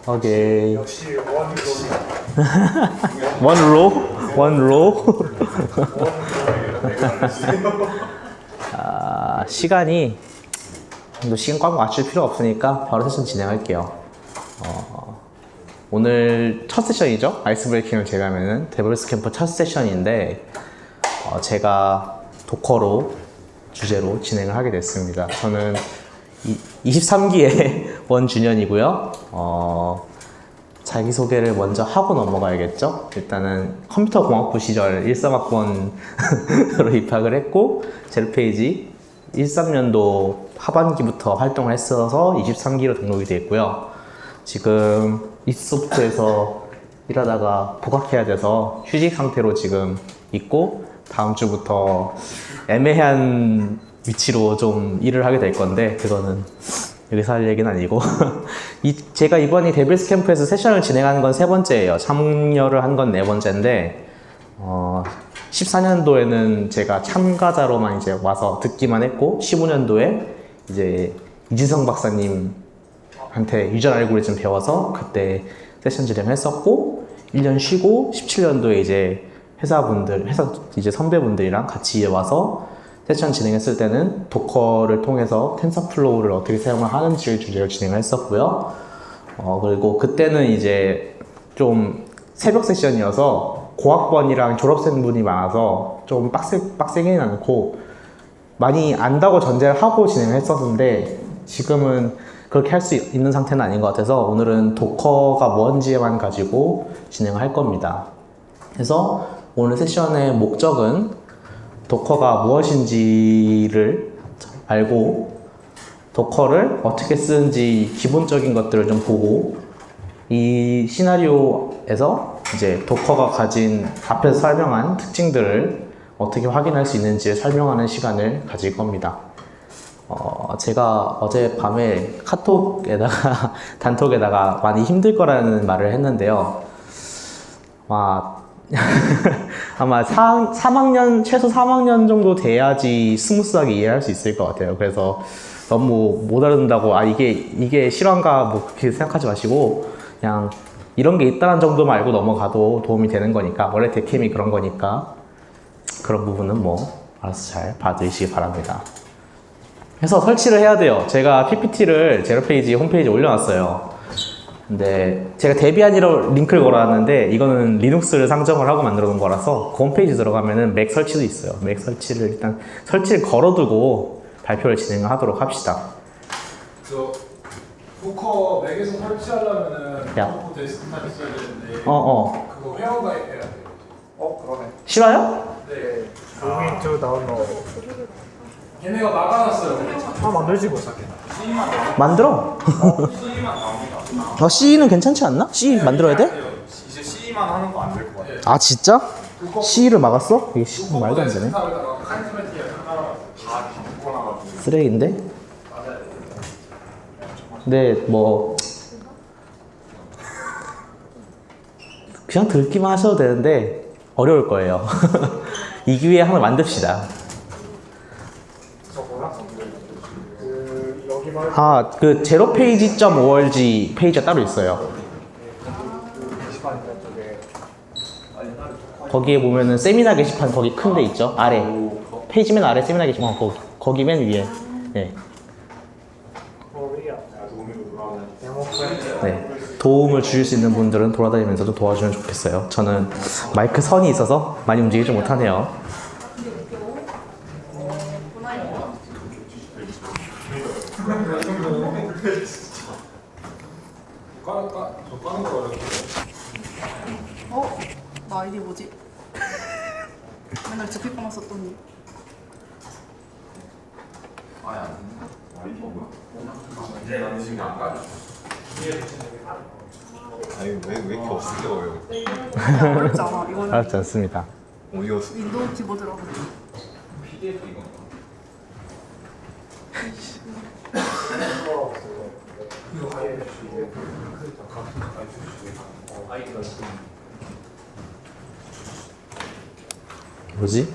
오케이. 역시 원로. 시간이 시간 꽉 맞출 필요 없으니까 바로 세션 진행할게요. 오늘 첫 세션이죠. 아이스 브레이킹을 제외하면은 데블스 캠프 첫 세션인데 제가 도커로 주제로 진행을 하게 됐습니다. 저는 23기의 원준현이고요. 자기소개를 먼저 하고 넘어가야겠죠. 일단은 컴퓨터공학부 시절 13학번으로 입학을 했고 제로페이지 13년도 하반기부터 활동을 했어서 23기로 등록이 됐고요. 지금 이소프트에서 일하다가 복학해야 돼서 휴직 상태로 지금 있고 다음 주부터 애매한 위치로 좀 일을 하게 될 건데 그거는 여기서 할 얘기는 아니고 제가 이번에 데빌스 캠프에서 세션을 진행하는 건 3번째예요. 참여를 한 건 4번째인데 14년도에는 제가 참가자로만 이제 와서 듣기만 했고 15년도에 이제 이지성 박사님한테 유전 알고리즘 배워서 그때 세션 진행했었고 1년 쉬고 17년도에 이제 회사 이제 선배분들이랑 같이 와서 세션 진행했을 때는 도커를 통해서 텐서플로우를 어떻게 사용을 하는지를 주제로 진행을 했었고요. 그리고 그때는 이제 좀 새벽 세션이어서 고학번이랑 졸업생분이 많아서 좀 빡세게는 않고 많이 안다고 전제를 하고 진행을 했었는데 지금은 그렇게 할 수 있는 상태는 아닌 것 같아서 오늘은 도커가 뭔지만 가지고 진행을 할 겁니다. 그래서 오늘 세션의 목적은 도커가 무엇인지를 알고 도커를 어떻게 쓰는지 기본적인 것들을 좀 보고 이 시나리오에서 이제 도커가 가진 앞에서 설명한 특징들을 어떻게 확인할 수 있는지를 설명하는 시간을 가질 겁니다. 제가 어젯밤에 카톡에다가 단톡에다가 많이 힘들 거라는 말을 했는데요. 아마 3학년, 최소 3학년 정도 돼야지 스무스하게 이해할 수 있을 것 같아요. 그래서 너무 못 알아듣는다고, 이게 실화인가, 뭐, 그렇게 생각하지 마시고, 그냥 이런 게 있다는 정도만 알고 넘어가도 도움이 되는 거니까, 원래 데캠이 그런 거니까, 그런 부분은 뭐, 알아서 잘 봐주시기 바랍니다. 그래서 설치를 해야 돼요. 제가 PPT를 제로페이지 홈페이지에 올려놨어요. 근데 제가 데비안이라고 링크를 걸어놨는데 이거는 리눅스를 상정을 하고 만들어 놓은 거라서 그 홈페이지 들어가면은 맥 설치도 있어요. 맥 설치를 일단 설치를 걸어두고 발표를 진행을 하도록 합시다. 도커 맥에서 설치하려면은 도커 데스크탑 있어야 되는데 그거 회원 가입해야 돼요. 그러네. 싫어요? 네. 로그인 투 다운로드. 걔네가 막아놨어요. 만들지 못 하게. 만들어. C만 나옵니다. C는 괜찮지 않나? C 만들어야 돼? 이제 C만 하는 거 안 될 것 같아요. 아 진짜? C를 막았어? 이게 말도 안 되네. 쓰레기인데? 근데 뭐 그냥 듣기만 하셔도 되는데 어려울 거예요. 이 기회에 하나 만듭시다. 그 제로페이지.org 페이지가 따로 있어요. 거기에 보면은 세미나 게시판 거기 큰 데 있죠? 아래. 페이지 맨 아래 세미나 게시판 거기 맨 위에. 네. 네. 도움을 주실 수 있는 분들은 돌아다니면서 좀 도와주면 좋겠어요. 저는 마이크 선이 있어서 많이 움직이지 못하네요. 나 아이디 뭐지? 맨날 적힐거만 썼더니. 아니 왜 이렇게 없을게요? 어렵지 않아. 이거는 어렵지 않습니다. 윈도우 키보드라고. 뭐지?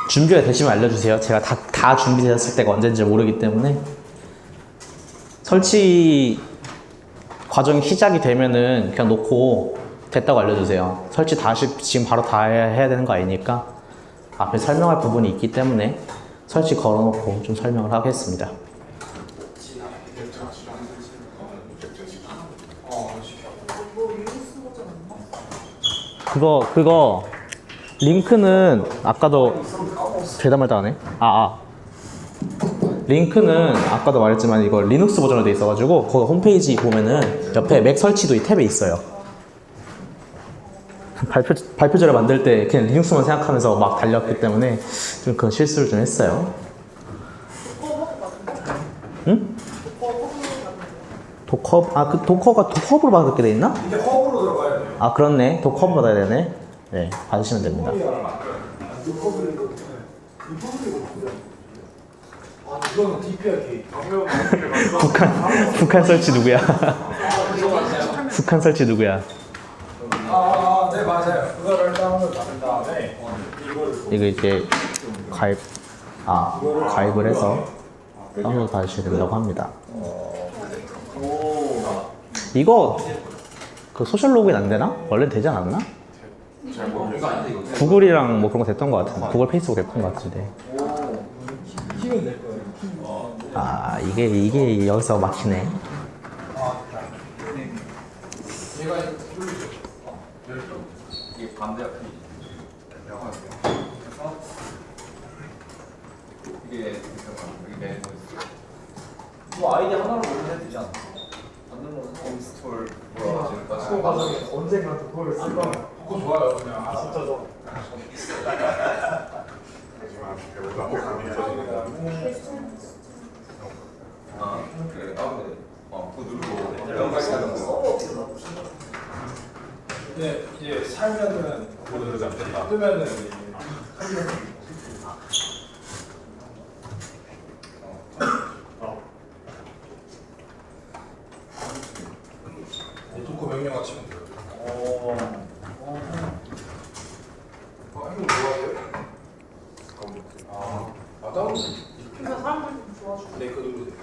준비가 되시면 알려주세요. 제가 다 준비되었을 때가 언제인지 모르기 때문에 설치 과정이 시작이 되면은 그냥 놓고 됐다고 알려주세요. 설치 다시 지금 바로 다 해야 되는 거 아니니까 앞에 설명할 부분이 있기 때문에 설치 걸어놓고 좀 설명을 하겠습니다. 그거 링크는 아까도 죄다 말도 안 해? 링크는 아까도 말했지만 이거 리눅스 버전으로 돼 있어가지고 거기 홈페이지 보면은 옆에 맥 설치도 이 탭에 있어요. 발표자를 만들 때 그냥 리눅스만 생각하면서 막 달렸기 때문에 좀 그런 실수를 좀 했어요. 응? 도커? 그 도커가 도커브로 받게 돼 있나? 이게 허브로 들어가야 돼요. 아 그렇네. 도커브 받아야 되네. 네, 받으시면 됩니다. 이거는 DPI 북한 설치 누구야? 북한 설치 누구야? 네 맞아요. 그거를 다운로드 받은 다음에 이거 이제 가입을 해서 다운로드 받으셔야 된다고 합니다. 이거 그 소셜 로그인 안 되나? 원래 되지 않았나? 구글이랑 뭐 그런 거 됐던 것 같은데, 구글 페이스북 됐던 것 같은데. 키면 될 거예요. 이게 여기서 막히네. 얘가 뚫리죠. 이게 반대야. 이게 여기 뭐 아이디 하나로 올려도 되지 않나? 안 누르면 홈스토어 수고 과정에 언젠가 그걸 쓸 거면 그거 좋아요. 그냥 진짜 좋아. 그래. 그거 누르고 연결까지 하는 거. 네, 이제 살면은 모두 잡혔다. 뜨면은 이제 도커 명령어 치면 돼요. 행동 좋아해요? 다운. 그래서 사람들이 좋아하죠. 네, 그 누르세요.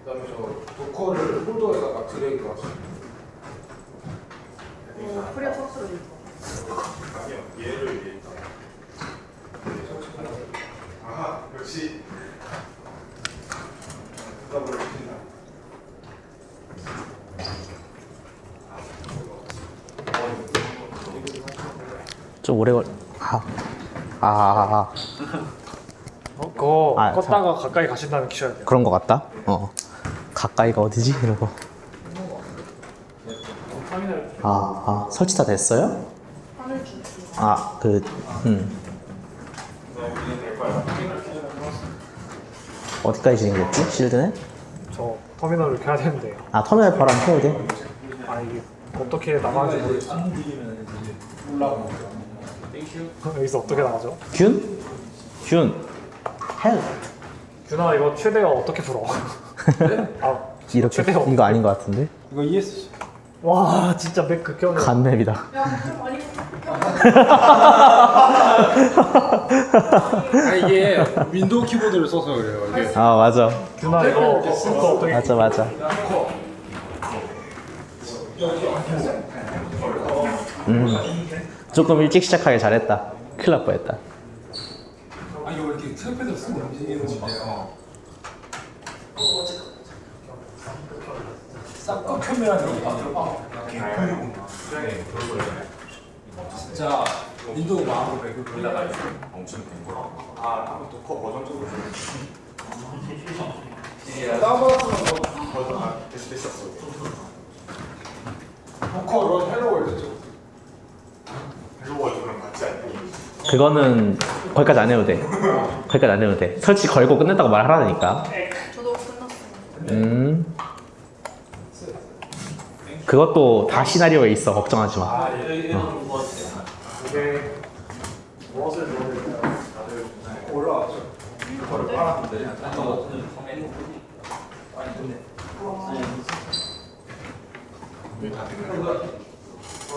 그다음에 저 도커를 폴더에다가 드래그 하시면 프리어 소스로 읽어. 아니요, 얘를 위해 역시 더블 시킨다. 좀 오래 그거 아, 껐다가 가까이 가신 다음에 키셔야 돼요. 그런 거 같다. 가까이가 어디지? 이러고. 설치 다 됐어요? 하늘 주지. 어디까지 진행됐지? 실드는? 저 터미널을 켜야 되는데요. 터미널 바로 안 켜야 돼? 이게 어떻게 나가는지 모르겠어요. 여기서 어떻게 나가죠? 균? 헬. 준아 이거 최대가 어떻게 풀어? 이렇게 최대요. 이거 아닌 것 같은데? 이거 ESC. 와 진짜 맥 극혐이야. 간맵이다. 야, 좀 많이 이게 윈도우 키보드를 써서 그래요. 이게. 맞아. 준아 이거 쓸거 어떻게? 맞아. 조금 일찍 시작하길 잘했다. 큰일 날 뻔했다. 이거 이렇게 트랙패드 쓰고 움직이는 건데요. 싹 켜면 진짜 윈도우 마음으로 배급을 엄청 된 거라. 도커 버전적으로. 다운받았으면 버전 됐었어. 도커 런 헬로 월드죠. 헬로 월드랑 같이 안 돼. 그거는 거기까지 안 해도 돼. 설치 걸고 끝냈다고 말하라니까. 저도 끝났어요. 그것도 다 시나리오에 있어. 걱정하지 마. 이게 무엇을 넣어야 될까요? 올라왔죠. 그거를 빨았는데.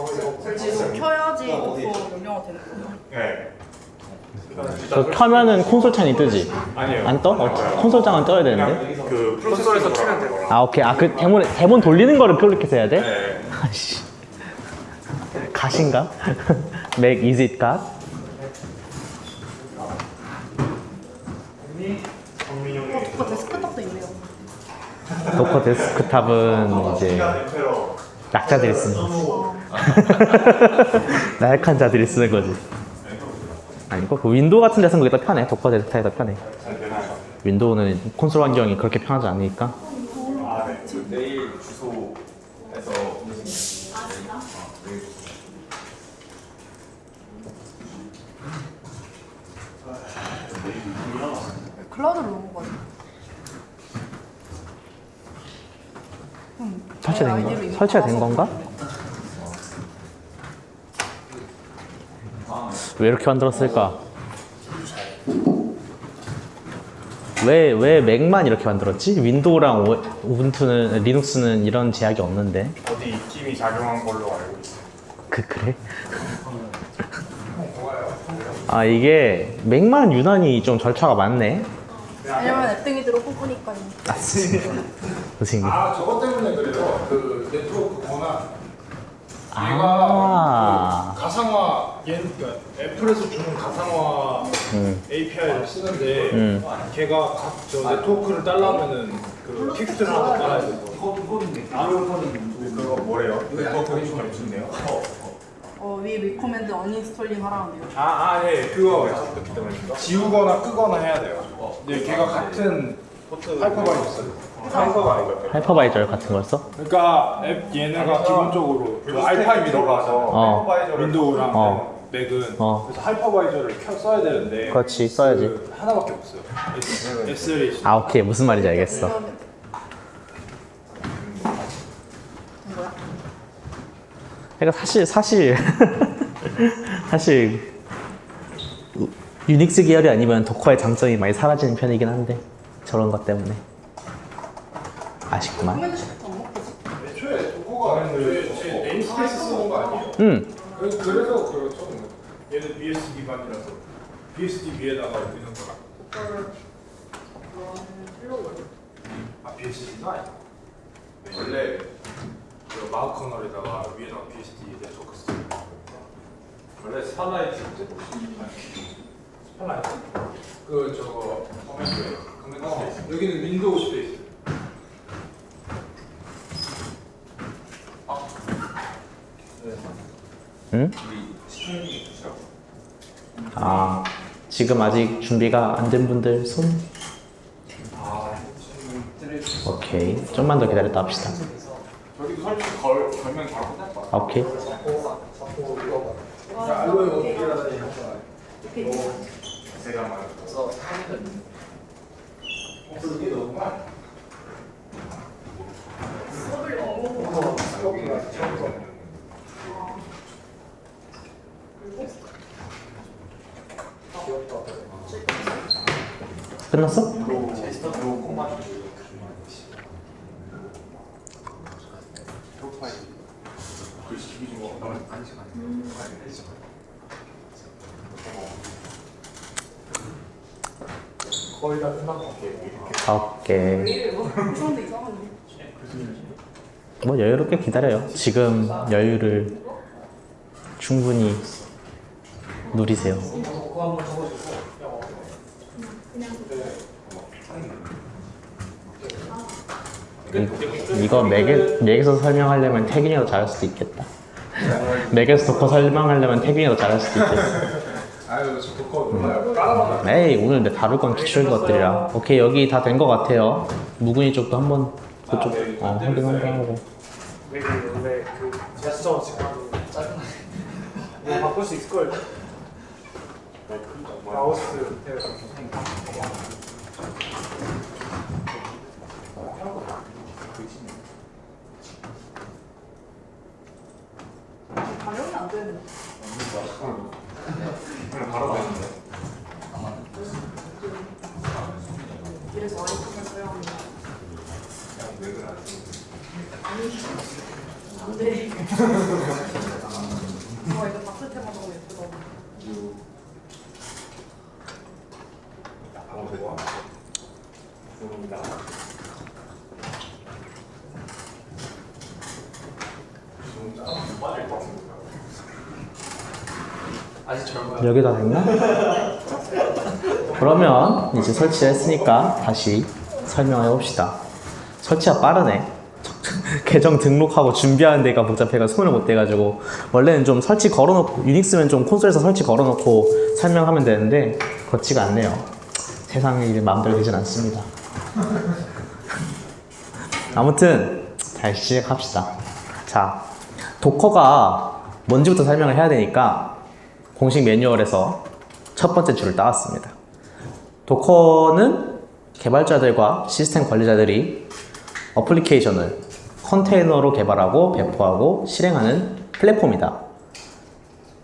켜야지 더 명령어 되는 거예요. 네. 그 켜면은 콘솔 창이 뜨지? 아니에요. 안 떠? 콘솔 창은 떠야 되는데. 그 콘솔에서 키면 돼요. 아 오케이. 아 그 대본 돌리는 거를 클릭해서 해야 돼? 네. 아씨. 갓인가? Make is it 갓? 정민이 형이 그거 데스크탑도 있네요. 도커 데스크탑은 이제 약자들이 쓰는 거지. 나약한 자들이 쓰는 거지. 아니고 그 윈도우 같은 데서는 그게 더 편해. 도커 데스크탑이 더 편해. 윈도우는 콘솔 환경이 그렇게 편하지 않으니까. 아, 네. 그 내일 주소에서 클라우드로 넘어가죠. 설치가 된 건가? 왜 이렇게 만들었을까? 왜 맥만 이렇게 만들었지? 윈도우랑 우분투는 리눅스는 이런 제약이 없는데. 어디 입김이 작용한 걸로 알고 있어요. 그래? 아 이게 맥만 유난히 좀 절차가 많네. 왜냐면 앱등이들로 뽑으니까요. 선생님. 아 저것 때문에 그래요. 그 네트워크 권한. 아. 그 가상화 그러니까 애플에서 주는 가상화 API를 쓰는데 걔가 저 네트워크를 딸라면은 그 킥스트를 따라야 돼서 그거 뭐래요? 그거 보기 좀 좋네요. 위 리코멘드 어닝스톨링 하라는데요. 예. 그거 지우거나 끄거나 해야 돼요. 근데 걔가 같은 하이퍼바이저 써요. 사이버가 아니거든요. 하이퍼바이저 같은 걸 써? 그러니까 앱 얘네가 기본적으로 그 알파이 들어가서 윈도우랑 맥은 그래서 하이퍼바이저를 써야 되는데 그렇지, 써야지. 그 하나밖에 없어요. S3. 아 오케이 무슨 말인지 알겠어. 이러면 돼. 된 거야? 그러니까 사실 유닉스 계열이 아니면 도커의 장점이 많이 사라지는 편이긴 한데 저런 것 때문에 아쉽구만. 코멘드 시프트 안 먹지? 애초에 도커가 제 네임스페이스 쓰는 거 아니에요? 그래서 그렇죠. 얘는 BSD 기반이라서 BSD 위에다가 우리는 거랑 BSD가 아니야. 원래 그 마우 커널에다가 위에다가 BSD 네트워크 쓰는 거. 원래 스파라이트 이제 스팔라이트? 그 저거 커맨드에 여기는 윈도우 스페이스. 응? 아 지금 아직 준비가 안 된 분들 손? 오케이 좀만 더 기다렸다 합시다. 저기도 설치 걸면 바로 끝날 것 같아. 오케이. 알로에 어디라든지 하잖아요. 제가 말해서 이게 너무만. 끝났어? 거의 다 끝난 것 같아요. 오케이. 그런데 이상한데. 뭐 여유롭게 기다려요. 지금 여유를 충분히 누리세요. 이거 맥에서 설명하려면 태균이가 더 잘할 수도 있겠다. 맥에서 도커 설명하려면 태균이가 더 잘할 수도 있겠어. 아유 저 도커 몰라요. 깔아봐. 에이 오늘 내 다룰 건 기초인 것들이라. 오케이 여기 다 된 것 같아요. 무근이 쪽도 한번 그쪽 확인 한번 하고. 네, 원래 그 제스처 지금 짜증나. 뭐 바꿀 수 있을 거예요. 마우스 반영이 안 되는데. 바로 되는데. 이래서 아이폰을 써야 합니다. 안 돼. 있습니다. 아직 젊어요. 여기다 됐나? 그러면 이제 설치했으니까 다시 설명해 봅시다. 설치가 빠르네. 계정 등록하고 준비하는 데가 복잡해가 손을 못 대가지고 원래는 좀 설치 걸어놓고 유닉스면 좀 콘솔에서 설치 걸어놓고 설명하면 되는데 그렇지가 않네요. 세상의 일이 마음대로 되진 않습니다. 아무튼 다시 시작합시다. 자, 도커가 뭔지부터 설명을 해야 되니까 공식 매뉴얼에서 첫 번째 줄을 따왔습니다. 도커는 개발자들과 시스템 관리자들이 어플리케이션을 컨테이너로 개발하고 배포하고 실행하는 플랫폼이다.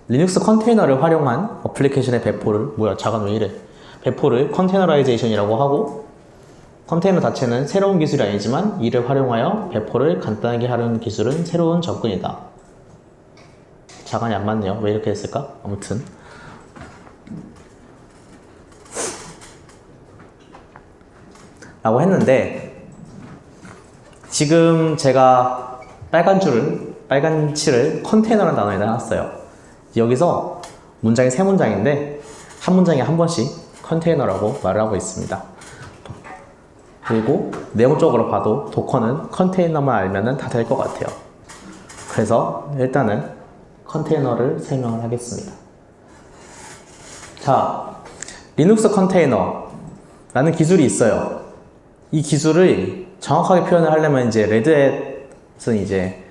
리눅스 컨테이너를 활용한 어플리케이션의 배포를 배포를 컨테이너라이제이션이라고 하고, 컨테이너 자체는 새로운 기술이 아니지만 이를 활용하여 배포를 간단하게 하려는 기술은 새로운 접근이다. 자간이 안 맞네요. 왜 이렇게 했을까? 아무튼 라고 했는데, 지금 제가 빨간 칠을 컨테이너라는 단어에 놨어요. 여기서 문장이 세 문장인데 한 문장에 한 번씩 컨테이너라고 말을 하고 있습니다. 그리고 내용적으로 봐도 도커는 컨테이너만 알면은 다 될 것 같아요. 그래서 일단은 컨테이너를 설명을 하겠습니다. 자, 리눅스 컨테이너라는 기술이 있어요. 이 기술을 정확하게 표현을 하려면 이제 레드햇은 이제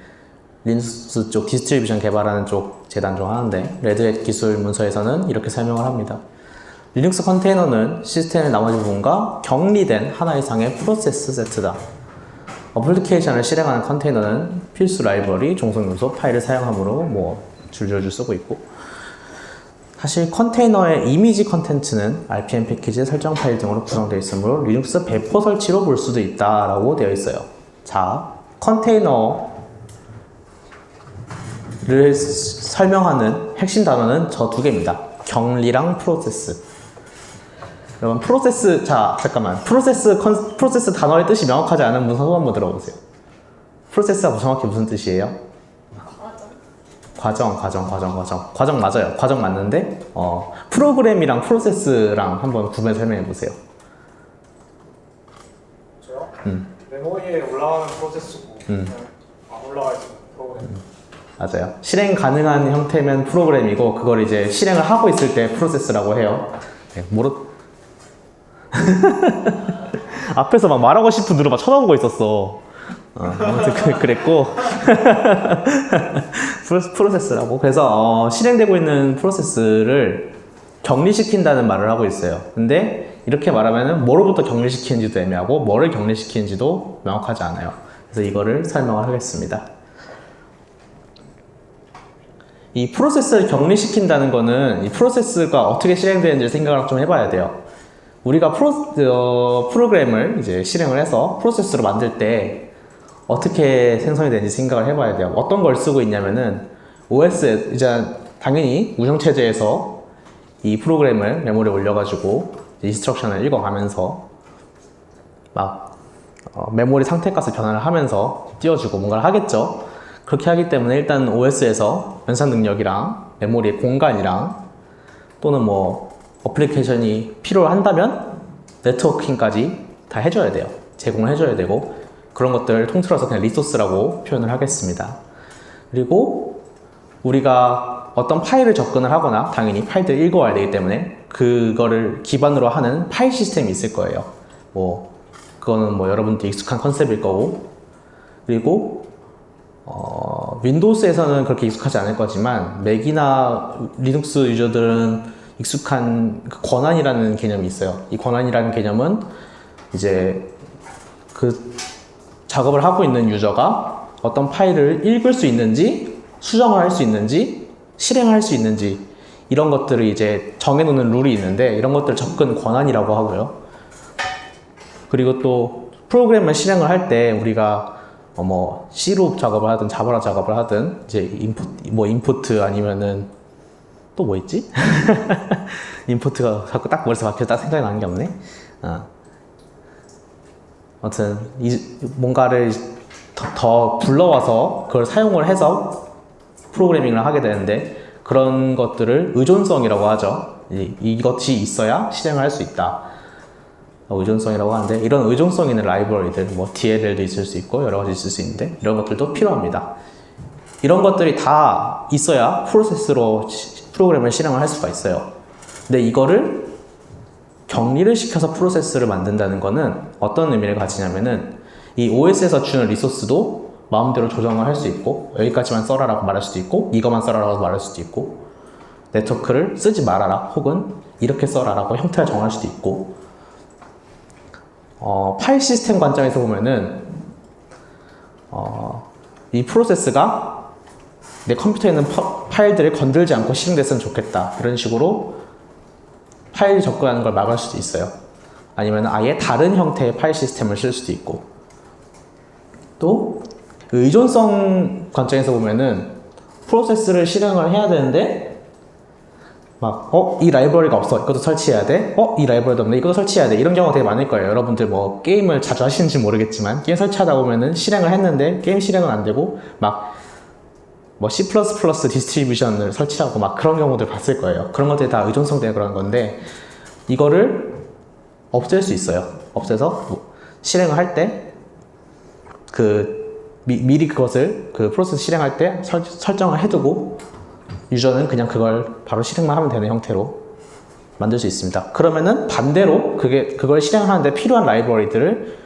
리눅스 쪽 디스트리뷰션 개발하는 쪽 재단 중 하나인데, 레드햇 기술 문서에서는 이렇게 설명을 합니다. 리눅스 컨테이너는 시스템의 나머지 부분과 격리된 하나 이상의 프로세스 세트다. 어플리케이션을 실행하는 컨테이너는 필수 라이브러리, 종속 요소, 파일을 사용하므로 뭐 줄줄줄 쓰고 있고, 사실 컨테이너의 이미지 컨텐츠는 RPM 패키지, 설정 파일 등으로 구성되어 있으므로 리눅스 배포 설치로 볼 수도 있다라고 되어 있어요. 자, 컨테이너를 설명하는 핵심 단어는 저 두 개입니다. 격리랑 프로세스. 여러분, 프로세스, 프로세스 단어의 뜻이 명확하지 않은 분 손 한번 들어보세요. 프로세스가 정확히 무슨 뜻이에요? 과정 맞아요. 과정 맞는데, 프로그램이랑 프로세스랑 한번 구분 설명해 보세요. 저요? 메모리에 올라가는 프로세스고 안 올라가 있는 프로그램. 맞아요. 실행 가능한 형태면 프로그램이고, 그걸 이제 실행을 하고 있을 때 프로세스라고 해요. 네, 앞에서 막 말하고 싶은 누르 막 쳐다보고 있었어. 아무튼 그랬고 프로세스라고. 그래서 실행되고 있는 프로세스를 격리시킨다는 말을 하고 있어요. 근데 이렇게 말하면은 뭐로부터 격리시키는지도 애매하고 뭐를 격리시키는지도 명확하지 않아요. 그래서 이거를 설명을 하겠습니다. 이 프로세스를 격리시킨다는 거는 이 프로세스가 어떻게 실행되는지 생각을 좀 해봐야 돼요. 우리가 프로그램을 이제 실행을 해서 프로세스로 만들 때 어떻게 생성이 되는지 생각을 해봐야 돼요. 어떤 걸 쓰고 있냐면은 OS, 이제 당연히 운영체제에서 이 프로그램을 메모리에 올려가지고 인스트럭션을 읽어가면서 막 메모리 상태 값을 변화를 하면서 띄워주고 뭔가를 하겠죠. 그렇게 하기 때문에 일단 OS에서 연산 능력이랑 메모리의 공간이랑 또는 뭐 어플리케이션이 필요한다면 네트워킹까지 다 해줘야 돼요. 제공을 해줘야 되고, 그런 것들을 통틀어서 그냥 리소스라고 표현을 하겠습니다. 그리고 우리가 어떤 파일을 접근을 하거나 당연히 파일들을 읽어와야 되기 때문에 그거를 기반으로 하는 파일 시스템이 있을 거예요. 그거는 뭐 여러분들 익숙한 컨셉일 거고, 그리고 윈도우스에서는 그렇게 익숙하지 않을 거지만 맥이나 리눅스 유저들은 익숙한 권한이라는 개념이 있어요. 이 권한이라는 개념은 이제 그 작업을 하고 있는 유저가 어떤 파일을 읽을 수 있는지, 수정을 할 수 있는지, 실행할 수 있는지, 이런 것들을 이제 정해놓는 룰이 있는데, 이런 것들을 접근 권한이라고 하고요. 그리고 또 프로그램을 실행을 할 때 우리가 뭐 C로 작업을 하든 자바라 작업을 하든 이제 인풋 아니면은 또 뭐 있지? 인풋가 자꾸 딱 머릿속에 박혀서 딱 생각이 나는 게 없네. 아무튼 뭔가를 더 불러와서 그걸 사용을 해서 프로그래밍을 하게 되는데 그런 것들을 의존성이라고 하죠. 이것이 있어야 실행을 할 수 있다. 의존성이라고 하는데 이런 의존성 있는 라이브러리들, 뭐 DLL도 있을 수 있고 여러 가지 있을 수 있는데 이런 것들도 필요합니다. 이런 것들이 다 있어야 프로세스로 프로그램을 실행을 할 수가 있어요. 근데 이거를 격리를 시켜서 프로세스를 만든다는 거는 어떤 의미를 가지냐면은 이 OS에서 주는 리소스도 마음대로 조정을 할 수 있고 여기까지만 써라라고 말할 수도 있고 이것만 써라라고 말할 수도 있고 네트워크를 쓰지 말아라 혹은 이렇게 써라라고 형태를 정할 수도 있고 파일 시스템 관점에서 보면은 이 프로세스가 내 컴퓨터에 있는 파일들을 건들지 않고 실행됐으면 좋겠다 이런 식으로 파일 접근하는 걸 막을 수도 있어요. 아니면 아예 다른 형태의 파일 시스템을 쓸 수도 있고 또 의존성 관점에서 보면은 프로세스를 실행을 해야 되는데 막 이 라이브러리가 없어 이것도 설치해야 돼 이 라이브러리도 없네 이것도 설치해야 돼 이런 경우가 되게 많을 거예요. 여러분들 뭐 게임을 자주 하시는지 모르겠지만 게임 설치하다 보면은 실행을 했는데 게임 실행은 안 되고 막 뭐 C++ 디스트리뷰션을 설치하고 막 그런 경우들 봤을 거예요. 그런 것들이 다 의존성 때문에 그런 건데 이거를 없앨 수 있어요. 없애서 실행을 할 때 미리 그것을 그 프로세스 실행할 때 설정을 해두고 유저는 그냥 그걸 바로 실행만 하면 되는 형태로 만들 수 있습니다. 그러면은 반대로 그걸 실행하는데 필요한 라이브러리들을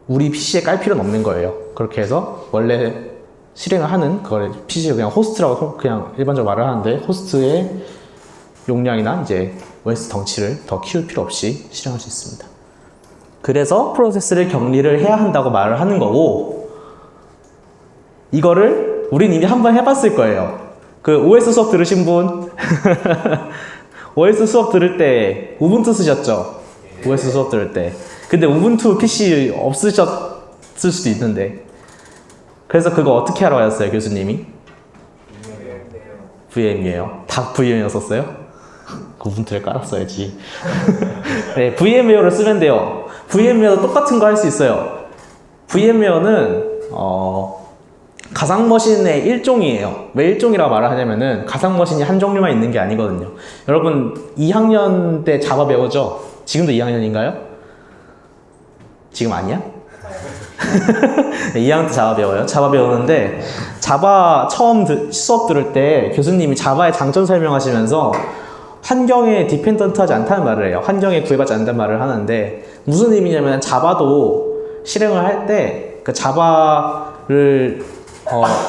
우리 PC에 깔 필요는 없는 거예요. 그렇게 해서 원래 실행을 하는 그걸 PC에 그냥 호스트라고 그냥 일반적으로 말을 하는데 호스트의 용량이나 이제 OS 덩치를 더 키울 필요 없이 실행할 수 있습니다. 그래서 프로세스를 격리를 해야 한다고 말을 하는 거고 이거를 우린 이미 한번 해봤을 거예요. 그 OS 수업 들으신 분? OS 수업 들을 때 우분투 쓰셨죠? OS 수업 들을 때. 근데 우분투 PC 없으셨을 수도 있는데 그래서 그거 어떻게 하러 가셨어요, 교수님이? VM이에요. 다 VM이었었어요? 그 우분투를 깔았어야지. 네, VM웨어를 쓰면 돼요. VM웨어도 똑같은 거 할 수 있어요. VM웨어는 가상머신의 일종이에요. 왜 일종이라고 말을 하냐면은 가상머신이 한 종류만 있는 게 아니거든요. 여러분 2학년 때 자바 배우죠? 지금도 2학년인가요? 지금 아니야? 2학년 때 자바 배워요. 자바 배우는데 자바 처음 수업 들을 때 교수님이 자바의 장점 설명하시면서 환경에 디펜던트하지 않다는 말을 해요. 환경에 구애받지 않는다는 말을 하는데 무슨 의미냐면 자바도 실행을 할 때 그 자바를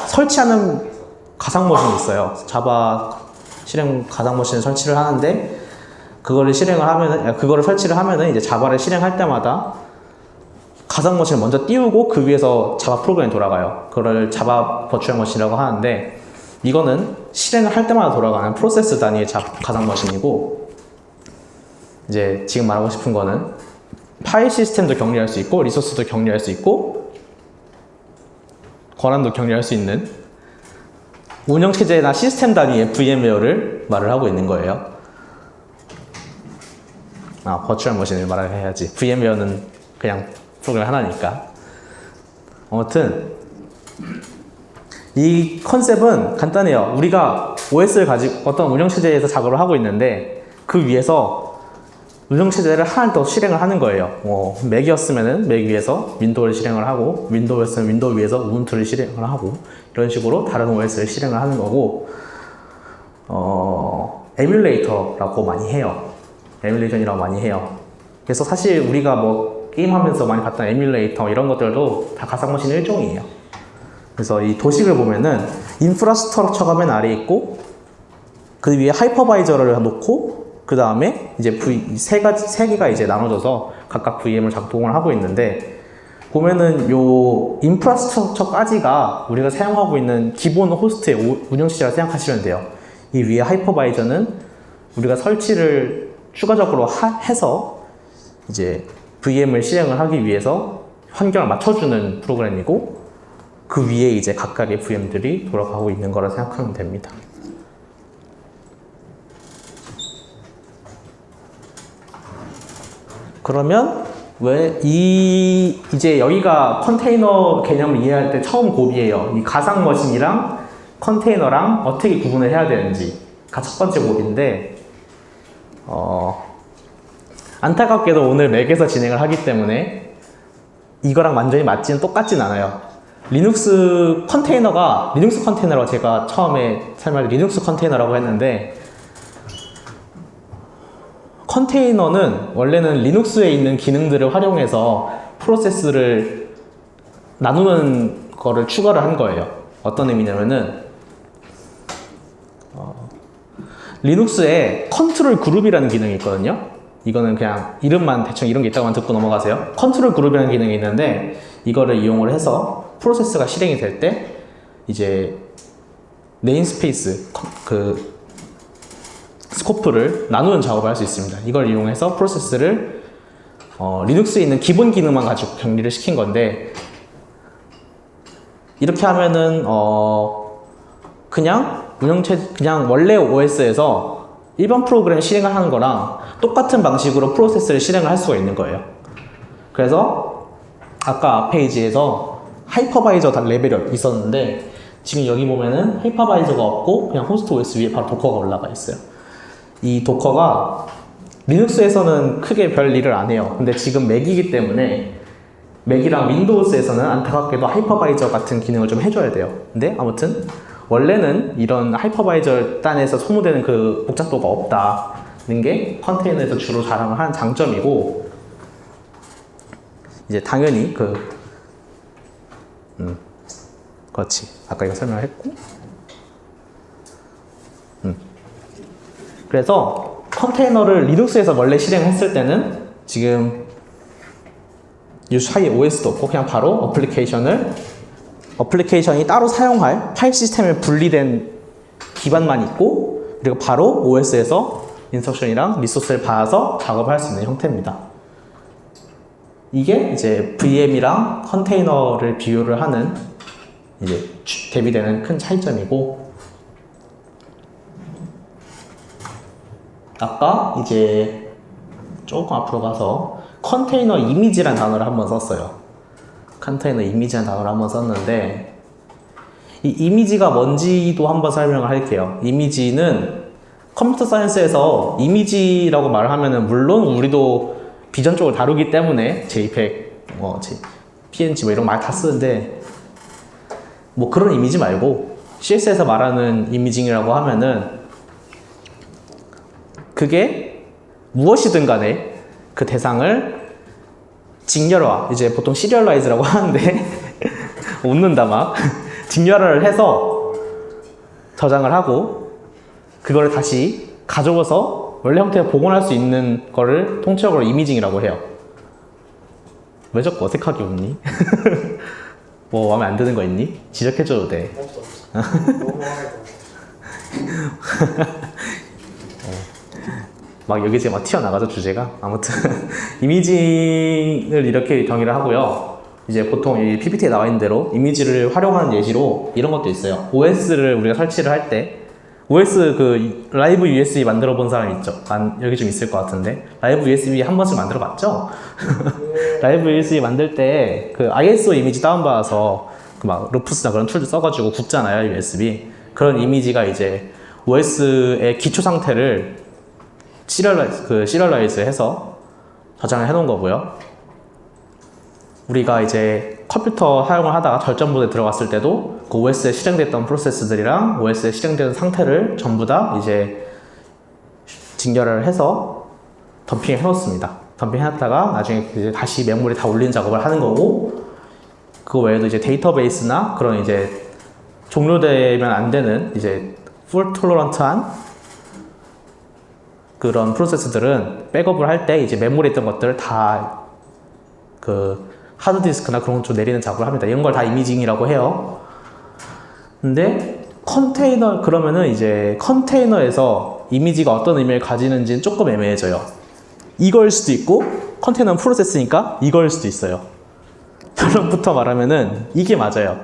설치하는 가상머신이 있어요. 자바 실행 가상머신을 설치를 하는데 그거를 설치를 하면은 이제 자바를 실행할 때마다 가상머신을 먼저 띄우고 그 위에서 자바 프로그램이 돌아가요. 그걸 자바 버추얼 머신이라고 하는데 이거는 실행을 할 때마다 돌아가는 프로세스 단위의 가상머신이고 이제 지금 말하고 싶은 거는 파일 시스템도 격리할 수 있고 리소스도 격리할 수 있고 권한도 격리할 수 있는 운영체제나 시스템 단위의 VM웨어를 말을 하고 있는 거예요. 버추얼 머신을 말을 해야지. VM웨어는 그냥 프로그램 하나니까. 아무튼 이 컨셉은 간단해요. 우리가 OS를 가지고 어떤 운영체제에서 작업을 하고 있는데 그 위에서 운영체제를 하나 더 실행을 하는 거예요. 맥이었으면은 맥 위에서 윈도우를 실행을 하고 윈도우였으면 윈도우 위에서 우분투를 실행을 하고 이런 식으로 다른 OS를 실행을 하는 거고 에뮬레이터라고 많이 해요. 에뮬레이션이라고 많이 해요. 그래서 사실 우리가 뭐 게임하면서 많이 봤던 에뮬레이터 이런 것들도 다 가상머신 일종이에요. 그래서 이 도식을 보면은 인프라스트럭처가 맨 아래에 있고 그 위에 하이퍼바이저를 놓고 그 다음에 이제 세 개가 이제 나눠져서 각각 VM을 작동을 하고 있는데 보면은 요 인프라스트럭처까지가 우리가 사용하고 있는 기본 호스트의 운영체제라 생각하시면 돼요. 이 위에 하이퍼바이저는 우리가 설치를 추가적으로 해서 이제 VM을 실행을 하기 위해서 환경을 맞춰주는 프로그램이고 그 위에 이제 각각의 VM들이 돌아가고 있는 거라 생각하면 됩니다. 그러면 이제 여기가 컨테이너 개념을 이해할 때 처음 고비예요. 이 가상 머신이랑 컨테이너랑 어떻게 구분을 해야 되는지가 첫 번째 고비인데, 안타깝게도 오늘 맥에서 진행을 하기 때문에 이거랑 완전히 맞지는 똑같진 않아요. 리눅스 컨테이너라고 제가 처음에 설명할 때 리눅스 컨테이너라고 했는데, 컨테이너는 원래는 리눅스에 있는 기능들을 활용해서 프로세스를 나누는 거를 추가를 한 거예요. 어떤 의미냐면은 리눅스에 컨트롤 그룹이라는 기능이 있거든요. 이거는 그냥 이름만 대충 이런 게 있다고만 듣고 넘어가세요. 컨트롤 그룹이라는 기능이 있는데, 이거를 이용을 해서 프로세스가 실행이 될 때 이제 네임스페이스 스코프를 나누는 작업을 할 수 있습니다. 이걸 이용해서 프로세스를 리눅스에 있는 기본 기능만 가지고 격리를 시킨 건데, 이렇게 하면은 그냥 원래 OS에서 일반 프로그램 실행을 하는 거랑 똑같은 방식으로 프로세스를 실행을 할 수가 있는 거예요. 그래서 아까 앞 페이지에서 하이퍼바이저 레벨이 있었는데, 지금 여기 보면은 하이퍼바이저가 없고 그냥 호스트 OS 위에 바로 도커가 올라가 있어요. 이 도커가 리눅스에서는 크게 별 일을 안 해요. 근데 지금 맥이기 때문에 맥이랑 윈도우스에서는 안타깝게도 하이퍼바이저 같은 기능을 좀 해줘야 돼요. 근데 아무튼 원래는 이런 하이퍼바이저 단에서 소모되는 그 복잡도가 없다는 게 컨테이너에서 주로 자랑을 하는 장점이고, 이제 당연히 그렇지. 아까 이거 설명을 했고, 그래서 컨테이너를 리눅스에서 원래 실행했을 때는 지금 이 사이에 OS도 없고 그냥 바로 어플리케이션이 따로 사용할 파일 시스템에 분리된 기반만 있고, 그리고 바로 OS에서 인스트럭션이랑 리소스를 받아서 작업을 할 수 있는 형태입니다. 이게 이제 VM이랑 컨테이너를 비교를 하는 이제 대비되는 큰 차이점이고, 아까 이제 조금 앞으로 가서 컨테이너 이미지라는 단어를 한번 썼어요. 컨테이너 이미지라는 단어를 한번 썼는데, 이 이미지가 뭔지도 한번 설명을 할게요. 이미지는 컴퓨터 사이언스에서 이미지라고 말을 하면은 물론 우리도 비전 쪽을 다루기 때문에 JPEG, PNG 이런 말 다 쓰는데, 그런 이미지 말고 CS에서 말하는 이미징이라고 하면은 그게 무엇이든 간에 그 대상을 직렬화, 이제 보통 시리얼라이즈라고 하는데 웃는다 막 직렬화를 해서 저장을 하고, 그거를 다시 가져와서 원래 형태에 복원할 수 있는 거를 통째적으로 이미징이라고 해요. 왜 자꾸 어색하게 웃니? 뭐 마음에 안 드는 거 있니? 지적해줘도 돼. 없어. 너무 하게 막 여기 지금 막 튀어나가죠, 주제가. 아무튼 이미징을 이렇게 정의를 하고요. 이제 보통 이 PPT에 나와 있는 대로 이미지를 활용하는 예시로 이런 것도 있어요. OS를 우리가 설치를 할 때, OS 라이브 USB 만들어 본 사람 있죠? 여기 좀 있을 것 같은데. 라이브 USB 한 번씩 만들어 봤죠? 라이브 USB 만들 때 ISO 이미지 다운받아서 막 루프스나 그런 툴도 써가지고 굽잖아요, USB. 그런 이미지가 이제 OS의 기초 상태를 시리얼라이즈 해서 저장을 해 놓은 거고요. 우리가 이제 컴퓨터 사용을 하다가 절전모드에 들어갔을 때도 그 OS에 실행됐던 프로세스들이랑 OS에 실행되는 상태를 전부 다 이제 직렬을 해서 덤핑을 해 놓습니다. 덤핑 해놨다가 나중에 이제 다시 메모리 다 올리는 작업을 하는 거고, 그거 외에도 이제 데이터베이스나 그런 이제 종료되면 안 되는 이제 풀 톨러런트한 그런 프로세스들은 백업을 할 때 이제 메모리에 있던 것들을 다 하드디스크나 그런 쪽 내리는 작업을 합니다. 이런 걸 다 이미징이라고 해요. 근데 그러면은 이제 컨테이너에서 이미지가 어떤 의미를 가지는지는 조금 애매해져요. 이거일 수도 있고, 컨테이너는 프로세스니까 이거일 수도 있어요. 결론부터 말하면은 이게 맞아요.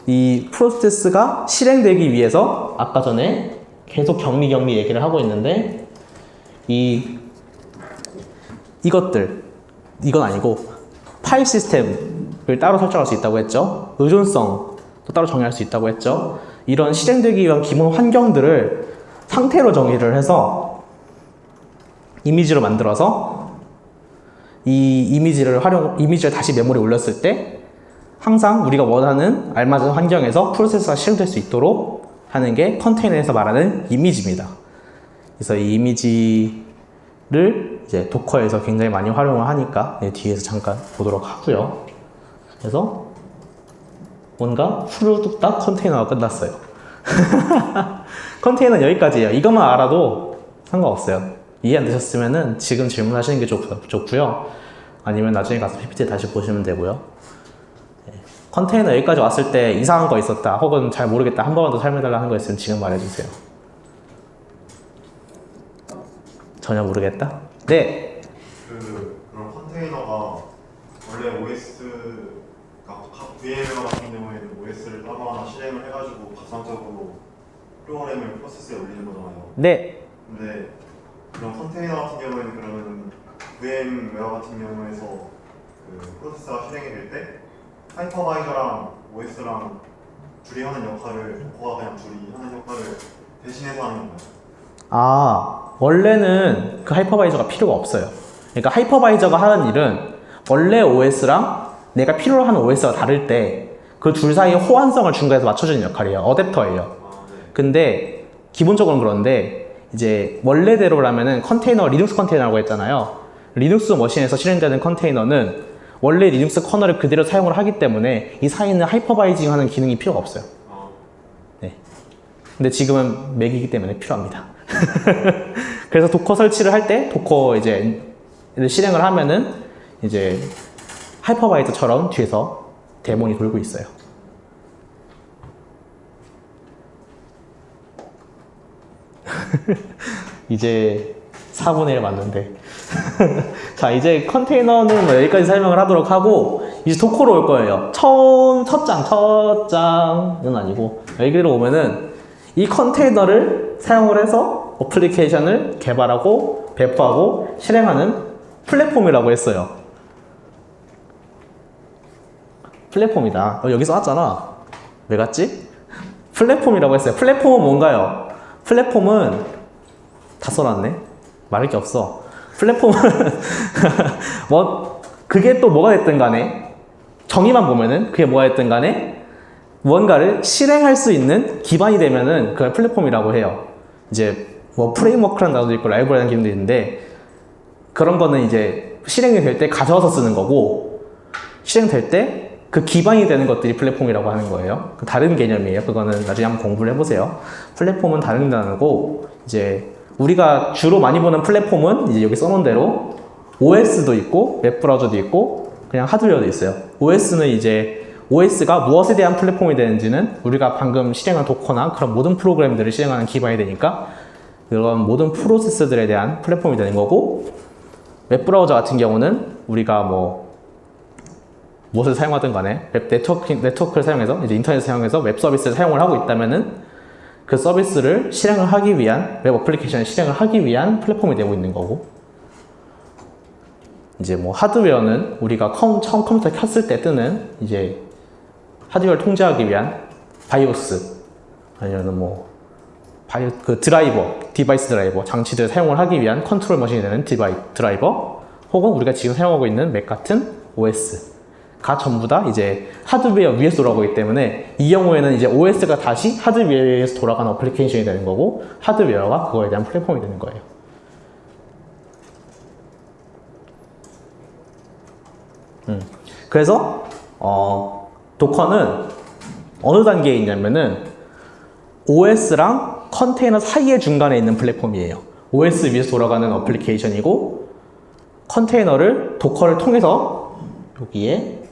이 프로세스가 실행되기 위해서 아까 전에 계속 격리 얘기를 하고 있는데, 이것들 이건 아니고 파일 시스템을 따로 설정할 수 있다고 했죠. 의존성도 따로 정의할 수 있다고 했죠. 이런 실행되기 위한 기본 환경들을 상태로 정의를 해서 이미지로 만들어서 이 이미지를 다시 메모리에 올렸을 때 항상 우리가 원하는 알맞은 환경에서 프로세스가 실행될 수 있도록 하는 게 컨테이너에서 말하는 이미지입니다. 그래서 이 이미지를 이제 도커에서 굉장히 많이 활용을 하니까 뒤에서 잠깐 보도록 하고요. 그래서 뭔가 후루룩딱 컨테이너가 끝났어요. 컨테이너는 여기까지예요. 이것만 알아도 상관없어요. 이해 안 되셨으면은 지금 질문하시는 게 좋고요. 아니면 나중에 가서 PPT 다시 보시면 되고요. 컨테이너 여기까지 왔을 때 이상한 거 있었다 혹은 잘 모르겠다 한 번만 더 설명해달라는 거 있으면 지금 말해주세요. 전혀 모르겠다? 네. 그런 컨테이너가 원래 OS가 각 VMware 같은 경우에는 OS를 따로 하나 실행을 해가지고 가상적으로 프로그램을 프로세스에 올리는 거잖아요. 네. 근데 그런 컨테이너 같은 경우에는 그러면 VMware 같은 경우에서 그 프로세스가 실행이 될 때 하이퍼바이저랑 OS랑 둘이 하는 역할을 도커가 그냥 둘이 하는 역할을 대신해서 하는 건가요? 아, 원래는 그 하이퍼바이저가 필요가 없어요. 그러니까 하이퍼바이저가 하는 일은 원래 OS랑 내가 필요로 하는 OS가 다를 때 그 둘 사이의 호환성을 중간에서 맞춰주는 역할이에요. 어댑터예요. 근데 기본적으로는 그런데 이제 원래대로라면은 컨테이너가 리눅스 컨테이너라고 했잖아요. 리눅스 머신에서 실행되는 컨테이너는 원래 리눅스 커널을 그대로 사용을 하기 때문에 이 사이는 하이퍼바이징 하는 기능이 필요가 없어요. 네. 근데 지금은 맥이기 때문에 필요합니다. 그래서 도커 설치를 할 때 도커 이제 실행을 하면은 이제 하이퍼바이저처럼 뒤에서 데몬이 돌고 있어요. 이제 4분의 1 맞는데. 자, 이제 컨테이너는 뭐 여기까지 설명을 하도록 하고, 이제 도커로 올 거예요. 첫 장은 아니고, 여기로 오면은 이 컨테이너를 사용을 해서 어플리케이션을 개발하고, 배포하고, 실행하는 플랫폼이라고 했어요. 플랫폼이다. 여기 써놨잖아. 왜 갔지? 플랫폼이라고 했어요. 플랫폼은 뭔가요? 플랫폼은 다 써놨네. 말할 게 없어. 플랫폼은 뭐 그게 또 뭐가 됐든 간에 정의만 보면은 그게 뭐가 됐든 간에 무언가를 실행할 수 있는 기반이 되면은 그걸 플랫폼이라고 해요. 이제 뭐 프레임워크라는 단어도 있고 라이브러리라는 기능도 있는데 그런 거는 이제 실행이 될 때 가져와서 쓰는 거고 실행될 때 그 기반이 되는 것들이 플랫폼이라고 하는 거예요. 다른 개념이에요. 그거는 나중에 한번 공부를 해보세요. 플랫폼은 다른 단어고 이제 우리가 주로 많이 보는 플랫폼은 이제 여기 써놓은 대로 OS도 있고 웹브라우저도 있고 그냥 하드웨어도 있어요. OS는 이제 OS가 무엇에 대한 플랫폼이 되는지는 우리가 방금 실행한 도커나 그런 모든 프로그램들을 실행하는 기반이 되니까 그런 모든 프로세스들에 대한 플랫폼이 되는 거고 웹브라우저 같은 경우는 우리가 뭐 무엇을 사용하든 간에 웹 네트워크를 사용해서 이제 인터넷을 사용해서 웹 서비스를 사용을 하고 있다면은 그 서비스를 실행을 하기 위한 웹 어플리케이션을 실행을 하기 위한 플랫폼이 되고 있는 거고 이제 뭐 하드웨어는 우리가 처음 컴퓨터 켰을 때 뜨는 이제 하드웨어를 통제하기 위한 바이오스 아니면 뭐 그 디바이스 드라이버 장치들을 사용을 하기 위한 컨트롤 머신이 되는 드라이버 혹은 우리가 지금 사용하고 있는 맥 같은 OS가 전부 다 이제 하드웨어 위에서 돌아가기 때문에 이 경우에는 이제 OS가 다시 하드웨어에서 돌아가는 어플리케이션이 되는 거고 하드웨어가 그거에 대한 플랫폼이 되는 거예요. 그래서 도커는 어느 단계에 있냐면은 OS랑 컨테이너 사이의 중간에 있는 플랫폼이에요. OS 위에서 돌아가는 어플리케이션이고 컨테이너를 도커를 통해서 여기에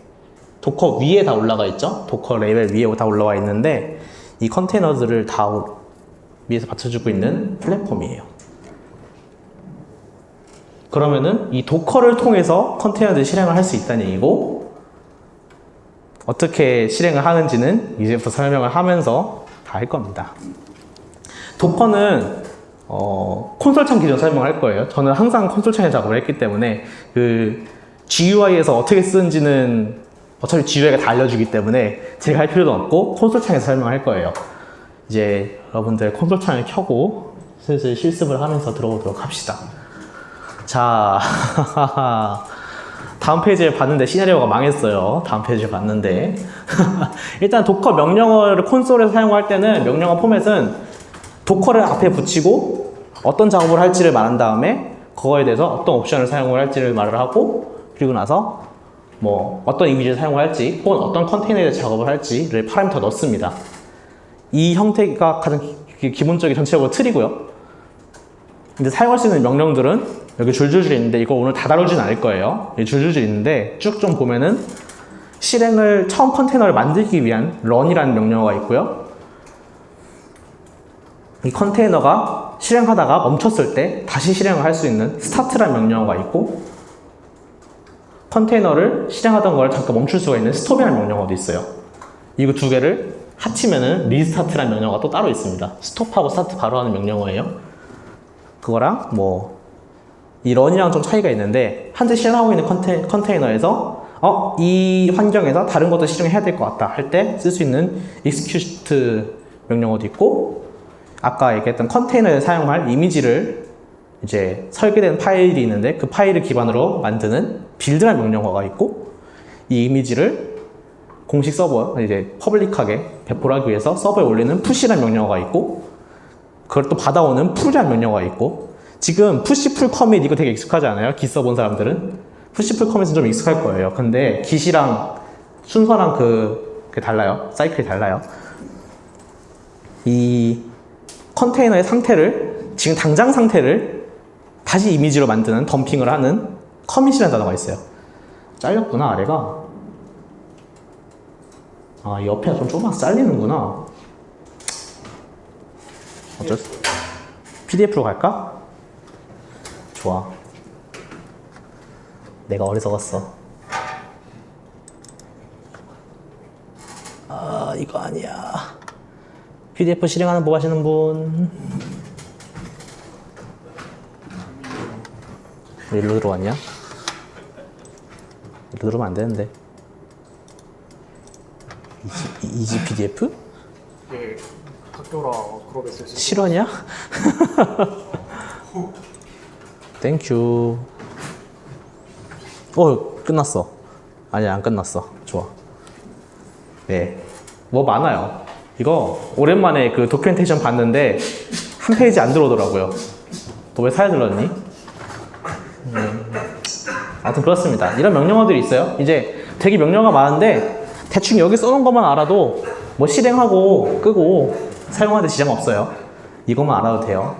도커 위에 다 올라가 있죠. 도커 레벨 위에 다 올라와 있는데 이 컨테이너들을 다 위에서 받쳐주고 있는 플랫폼이에요. 그러면은 이 도커를 통해서 컨테이너들 실행을 할 수 있다는 얘기고 어떻게 실행을 하는지는 이제부터 설명을 하면서 다 할 겁니다. 도커는 콘솔창 기준 설명할 거예요. 저는 항상 콘솔창에 작업을 했기 때문에 그 GUI에서 어떻게 쓰는지는 어차피 GUI가 다 알려주기 때문에 제가 할 필요도 없고 콘솔 창에서 설명할 거예요. 이제 여러분들 콘솔 창을 켜고 슬슬 실습을 하면서 들어오도록 합시다. 자, 다음 페이지를 봤는데 시나리오가 망했어요. 다음 페이지를 봤는데 일단 도커 명령어를 콘솔에서 사용할 때는 명령어 포맷은 도커를 앞에 붙이고 어떤 작업을 할지를 말한 다음에 그거에 대해서 어떤 옵션을 사용을 할지를 말을 하고 그리고 나서 뭐 어떤 이미지를 사용을 할지 혹은 어떤 컨테이너에 대해서 작업을 할지를 파라미터 넣습니다. 이 형태가 가장 기본적인 전체적으로 틀이고요. 근데 사용할 수 있는 명령들은 여기 줄줄줄 있는데 이거 오늘 다 다루진 않을 거예요. 줄줄줄 있는데 쭉 좀 보면은 실행을 처음 컨테이너를 만들기 위한 run이라는 명령어가 있고요. 이 컨테이너가 실행하다가 멈췄을 때 다시 실행을 할 수 있는 start라는 명령어가 있고 컨테이너를 실행하던 걸 잠깐 멈출 수가 있는 stop이라는 명령어도 있어요. 이거 두 개를 합치면은 restart라는 명령어가 또 따로 있습니다. stop하고 start 바로 하는 명령어예요. 그거랑 뭐 이 run이랑 좀 차이가 있는데 현재 실행하고 있는 컨테이너에서 이 환경에서 다른 것도 실행해야 될 것 같다 할 때 쓸 수 있는 execute 명령어도 있고 아까 얘기했던 컨테이너에 사용할 이미지를 이제 설계된 파일이 있는데 그 파일을 기반으로 만드는 build라는 명령어가 있고 이 이미지를 공식 서버 이제 퍼블릭하게 배포를 하기 위해서 서버에 올리는 push라는 명령어가 있고 그걸 또 받아오는 pull이라는 명령어가 있고 지금 push, pull, commit 이거 되게 익숙하지 않아요? git 써본 사람들은 push, pull, commit은 좀 익숙할 거예요. 근데 git이랑 순서랑 그게 달라요. 사이클이 달라요. 이 컨테이너의 상태를 지금 당장 상태를 다시 이미지로 만드는 덤핑을 하는 커밋이라는 단어가 있어요. 잘렸구나 아래가. 아 옆에가 좀 좁아서 잘리는구나. 어쩔 수 PDF로 갈까? 좋아. 내가 어리석었어. 아 이거 아니야. PDF 실행하는 법 하시는 분. 왜 일로 들어왔냐? 일로 들어오면 안 되는데. 이지 PDF? 예, 학교라 그러겠어요. 실화냐? 땡큐. 끝났어. 아니야, 안 끝났어. 좋아. 네. 뭐 많아요. 이거 오랜만에 그 도큐멘테이션 봤는데 한 페이지 안 들어오더라고요. 너 왜 사야 들렀니? 아무튼 그렇습니다. 이런 명령어들이 있어요. 이제 되게 명령어가 많은데 대충 여기 써놓은 것만 알아도 뭐 실행하고 끄고 사용하는데 지장 없어요. 이것만 알아도 돼요.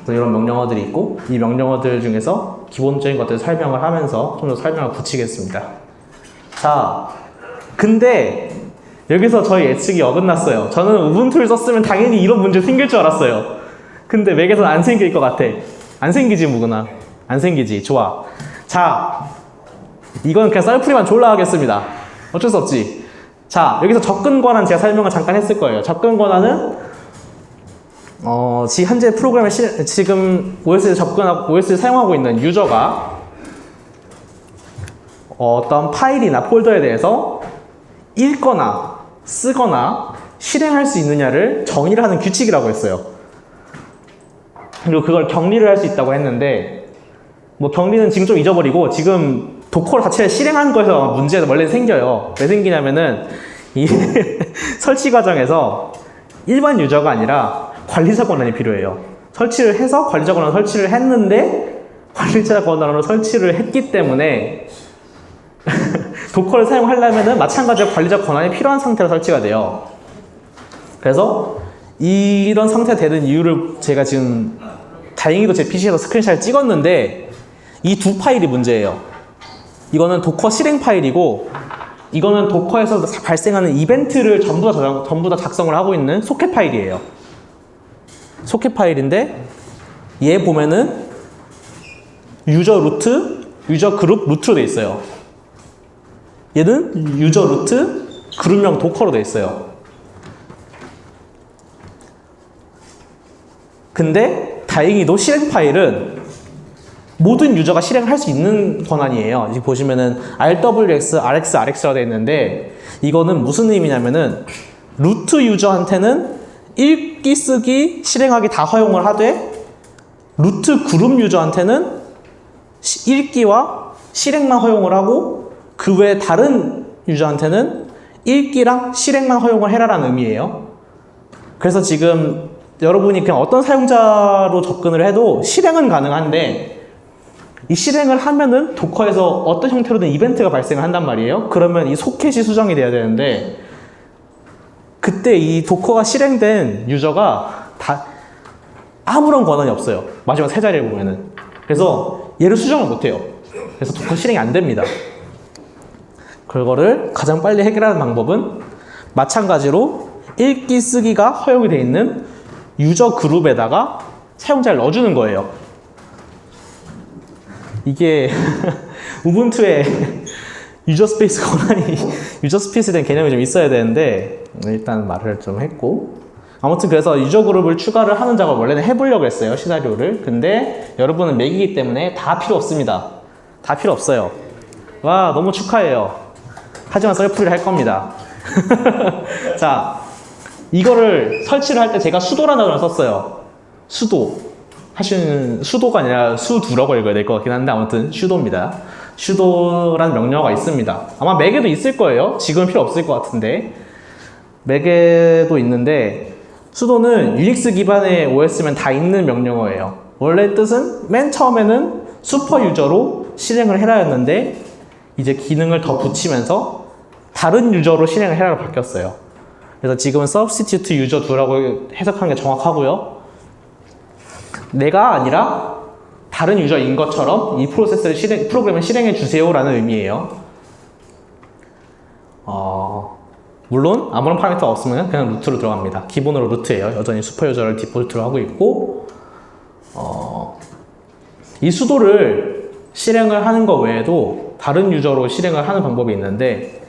이런 명령어들이 있고 이 명령어들 중에서 기본적인 것들을 설명을 하면서 좀 더 설명을 붙이겠습니다. 자, 근데 여기서 저희 예측이 어긋났어요. 저는 우분투를 썼으면 당연히 이런 문제 생길 줄 알았어요. 근데 맥에서는 안 생길 것 같아. 안 생기지 무구나. 안 생기지. 좋아. 자, 이건 그냥 썰풀이만 졸라 하겠습니다. 어쩔 수 없지. 자, 여기서 접근 권한 제가 설명을 잠깐 했을 거예요. 접근 권한은 현재 프로그램에 지금 OS를 사용하고 있는 유저가 어떤 파일이나 폴더에 대해서 읽거나 쓰거나 실행할 수 있느냐를 정의를 하는 규칙이라고 했어요. 그리고 그걸 격리를 할 수 있다고 했는데 뭐 격리는 지금 좀 잊어버리고 지금 도커 자체를 실행하는 거에서 문제가 원래 생겨요. 왜 생기냐면은 이 설치 과정에서 일반 유저가 아니라 관리자 권한이 필요해요. 설치를 해서 관리자 권한 설치를 했는데 관리자 권한으로 설치를 했기 때문에 도커를 사용하려면은 마찬가지로 관리자 권한이 필요한 상태로 설치가 돼요. 그래서 이런 상태가 되는 이유를 제가 지금 다행히도 제 PC에서 스크린샷을 찍었는데 이 두 파일이 문제예요. 이거는 도커 실행 파일이고 이거는 도커에서 발생하는 이벤트를 전부 다 작성을 하고 있는 소켓 파일이에요. 소켓 파일인데 얘 보면은 유저 루트, 유저 그룹 루트로 돼 있어요. 얘는 유저 루트, 그룹명 도커로 돼 있어요. 근데 다행히도 실행 파일은 모든 유저가 실행할 수 있는 권한이에요. 지금 보시면은 RWX, RX, RX가 되어 있는데 이거는 무슨 의미냐면은 루트 유저한테는 읽기, 쓰기, 실행하기 다 허용을 하되 루트 그룹 유저한테는 읽기와 실행만 허용을 하고 그 외 다른 유저한테는 읽기랑 실행만 허용을 해라라는 의미예요. 그래서 지금 여러분이 그냥 어떤 사용자로 접근을 해도 실행은 가능한데 이 실행을 하면은 도커에서 어떤 형태로든 이벤트가 발생을 한단 말이에요. 그러면 이 소켓이 수정이 돼야 되는데 그때 이 도커가 실행된 유저가 다 아무런 권한이 없어요. 마지막 세 자리를 보면은. 그래서 얘를 수정을 못해요. 그래서 도커 실행이 안 됩니다. 그거를 가장 빨리 해결하는 방법은 마찬가지로 읽기, 쓰기가 허용이 되어 있는 유저 그룹에다가 사용자를 넣어주는 거예요. 이게 우분투에 유저 스페이스 권한이 유저 스페이스에 대한 개념이 좀 있어야 되는데 일단 말을 좀 했고 아무튼 그래서 유저 그룹을 추가를 하는 작업을 원래는 해보려고 했어요. 시나리오를. 근데 여러분은 맥이기 때문에 다 필요 없습니다. 다 필요 없어요. 와 너무 축하해요. 하지만 썰풀이를 할 겁니다. 자 이거를 설치를 할 때 제가 수도라는 걸 썼어요. 수도 하시는 수도가 아니라 수두라고 읽어야 될 것 같긴 한데 아무튼 슈도입니다. 슈도라는 명령어가 있습니다. 아마 맥에도 있을 거예요. 지금은 필요 없을 것 같은데 맥에도 있는데 수도는 유닉스 기반의 OS면 다 있는 명령어예요. 원래 뜻은 맨 처음에는 슈퍼 유저로 실행을 해라였는데 이제 기능을 더 붙이면서 다른 유저로 실행을 해라로 바뀌었어요. 그래서 지금은 substitute user 2라고 해석하는 게 정확하고요. 내가 아니라 다른 유저인 것처럼 이 프로그램을 실행해 주세요라는 의미예요. 물론 아무런 파라미터가 없으면 그냥 루트로 들어갑니다. 기본으로 루트예요. 여전히 슈퍼 유저를 디폴트로 하고 있고 이 수도를 실행을 하는 것 외에도 다른 유저로 실행을 하는 방법이 있는데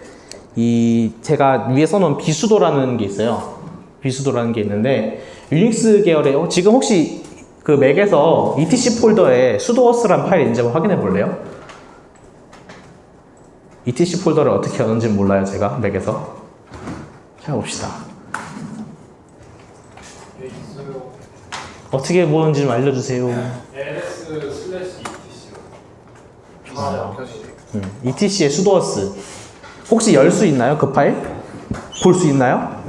제가 위에 써놓은 비수도라는 게 있어요. 비수도라는 게 있는데 유닉스 계열의 지금 혹시 그 맥에서 etc 폴더에 sudoS라는 파일이 있는지 한번 확인해 볼래요? etc 폴더를 어떻게 하는지 몰라요. 제가 맥에서 해봅시다. 어떻게 보는지 좀 알려주세요. etc의 sudoS 혹시 열 수 있나요? 그 파일? 볼 수 있나요?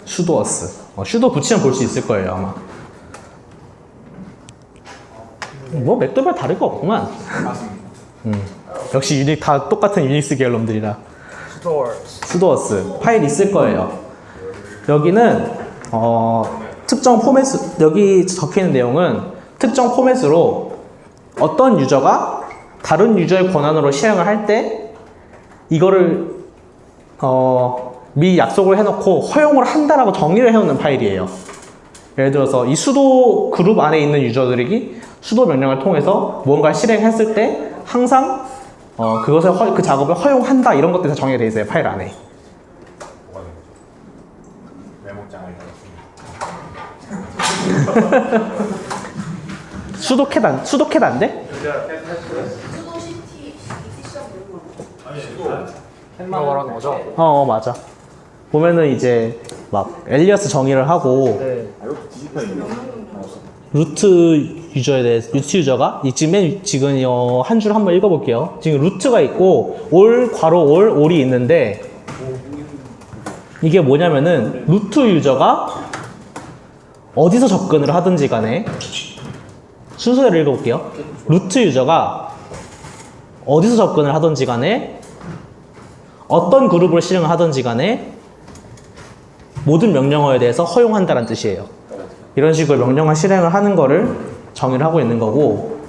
sudoS sudo 붙이면 볼 수 있을 거예요 아마. 뭐 맥도별 다를 거 없구만. 역시 다 똑같은 유닉스 계열 놈들이라. sudoS 파일 있을 거예요. 여기는 특정 포맷 여기 적혀있는 내용은 특정 포맷으로 어떤 유저가 다른 유저의 권한으로 실행을 할 때 이거를 미리 약속을 해놓고 허용을 한다라고 정의를 해놓는 파일이에요. 예를 들어서 이 수도 그룹 안에 있는 유저들이 수도 명령을 통해서 무언가를 실행했을 때 항상 그 작업을 허용한다 이런 것들이 다 정의가 되어 있어요. 파일 안에. 수도캣 안 돼? 수도 CT 시험 이런 거. 햄마 말하는 거죠? 맞아. 보면은 이제 막 엘리어스 정의를 하고 네. 루트 유저에 대해서 루트 유저가 지금 한 줄 한번 읽어볼게요. 지금 루트가 있고 올이 있는데 이게 뭐냐면은 루트 유저가 어디서 접근을 하든지 간에 순서대로 읽어볼게요. 루트 유저가 어디서 접근을 하든지 간에 어떤 그룹을 실행을 하든지 간에 모든 명령어에 대해서 허용한다는 뜻이에요. 이런 식으로 명령어 실행을 하는 거를 정의를 하고 있는 거고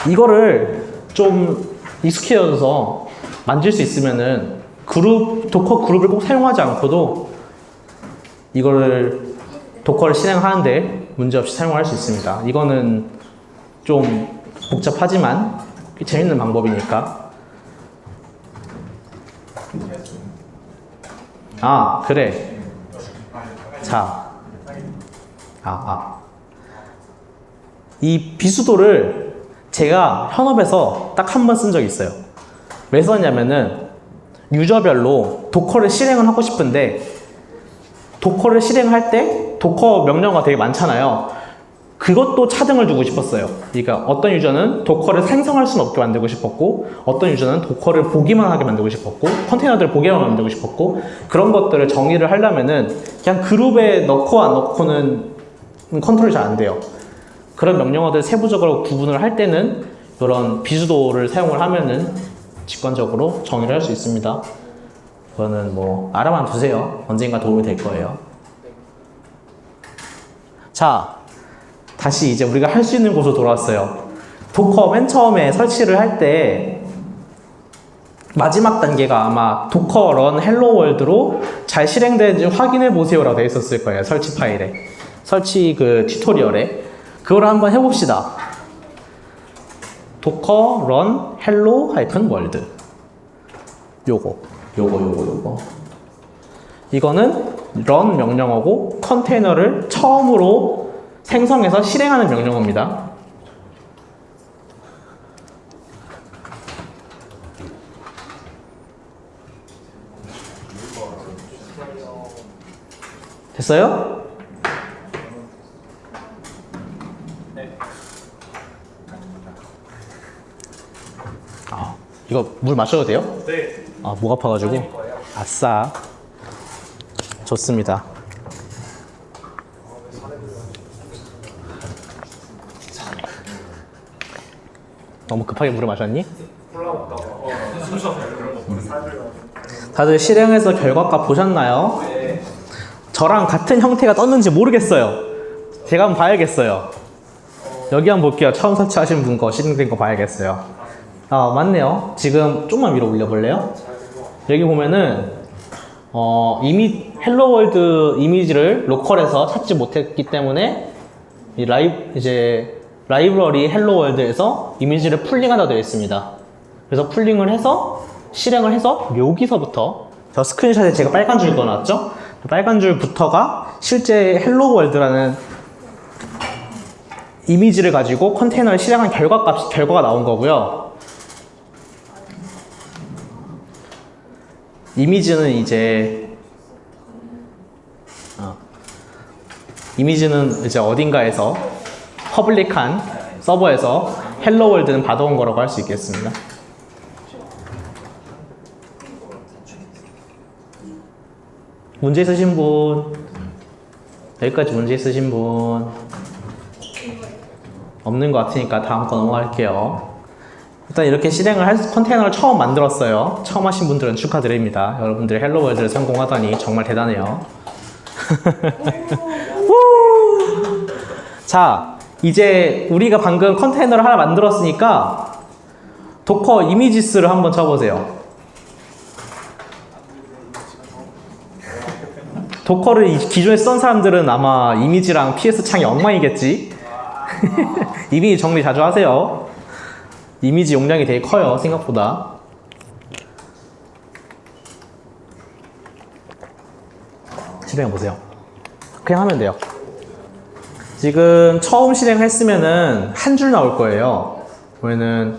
이거를 좀 익숙해져서 만질 수 있으면은 도커 그룹을 꼭 사용하지 않고도 이거를 도커를 실행하는데 문제없이 사용할 수 있습니다. 이거는 좀 복잡하지만 재밌는 방법이니까. 그래. 자, 이 비수도를 제가 현업에서 딱 한 번 쓴 적이 있어요. 왜 썼냐면은 유저별로 도커를 실행을 하고 싶은데 도커를 실행할 때 도커 명령어가 되게 많잖아요. 그것도 차등을 두고 싶었어요. 그러니까 어떤 유저는 도커를 생성할 수는 없게 만들고 싶었고 어떤 유저는 도커를 보기만 하게 만들고 싶었고 컨테이너들을 보기만 만들고 싶었고 그런 것들을 정의를 하려면은 그냥 그룹에 넣고 안 넣고는 컨트롤이 잘 안 돼요. 그런 명령어들 세부적으로 구분을 할 때는 이런 비수도를 사용을 하면은 직관적으로 정의를 할 수 있습니다. 그거는 뭐 알아만 두세요. 언젠가 도움이 될 거예요. 자, 다시 이제 우리가 할 수 있는 곳으로 돌아왔어요. 도커 맨 처음에 설치를 할 때 마지막 단계가 아마 도커 런 헬로 월드로 잘 실행되는지 확인해 보세요라고 되어 있었을 거예요. 설치 파일에. 설치 그 튜토리얼에. 그걸 한번 해봅시다. 도커 런 헬로 하이픈 월드. 요거. 이거는 run 명령어고 컨테이너를 처음으로 생성해서 실행하는 명령어입니다. 됐어요? 아, 이거 물 마셔도 돼요? 네. 아, 목 아파가지고. 아싸. 좋습니다. 너무 급하게 물을 마셨니? 콜라 먹다가 숨 쉬어서 다들 실행해서 결과값 보셨나요? 저랑 같은 형태가 떴는지 모르겠어요. 제가 한번 봐야겠어요. 여기 한번 볼게요. 처음 설치하신 분 거 실행된 거 봐야겠어요. 아, 맞네요. 지금 좀만 위로 올려볼래요? 여기 보면은 이미 헬로 월드 이미지를 로컬에서 찾지 못했기 때문에 이 라이브러리 헬로 월드에서 이미지를 풀링하다 되어 있습니다. 그래서 풀링을 해서 실행을 해서 여기서부터 저 스크린샷에 제가 빨간 줄 넣어놨죠? 빨간 줄부터가 실제 헬로 월드라는 이미지를 가지고 컨테이너를 실행한 결과가 나온 거고요. 이미지는 이제 어딘가에서 퍼블릭한 서버에서 헬로 월드는 받아온 거라고 할 수 있겠습니다. 문제 있으신 분? 여기까지 문제 있으신 분? 없는 것 같으니까 다음 거 넘어갈게요. 일단 이렇게 컨테이너를 처음 만들었어요. 처음 하신 분들은 축하드립니다. 여러분들이 헬로 월드를 성공하다니 정말 대단해요. 자, 이제 우리가 방금 컨테이너를 하나 만들었으니까 도커 이미지스를 한번 쳐보세요. 도커를 기존에 쓰던 사람들은 아마 이미지랑 PS 창이 엉망이겠지? 이미지 정리 자주 하세요. 이미지 용량이 되게 커요, 생각보다. 실행해보세요. 그냥 하면 돼요. 지금 처음 실행했으면은 한 줄 나올 거예요. 보면은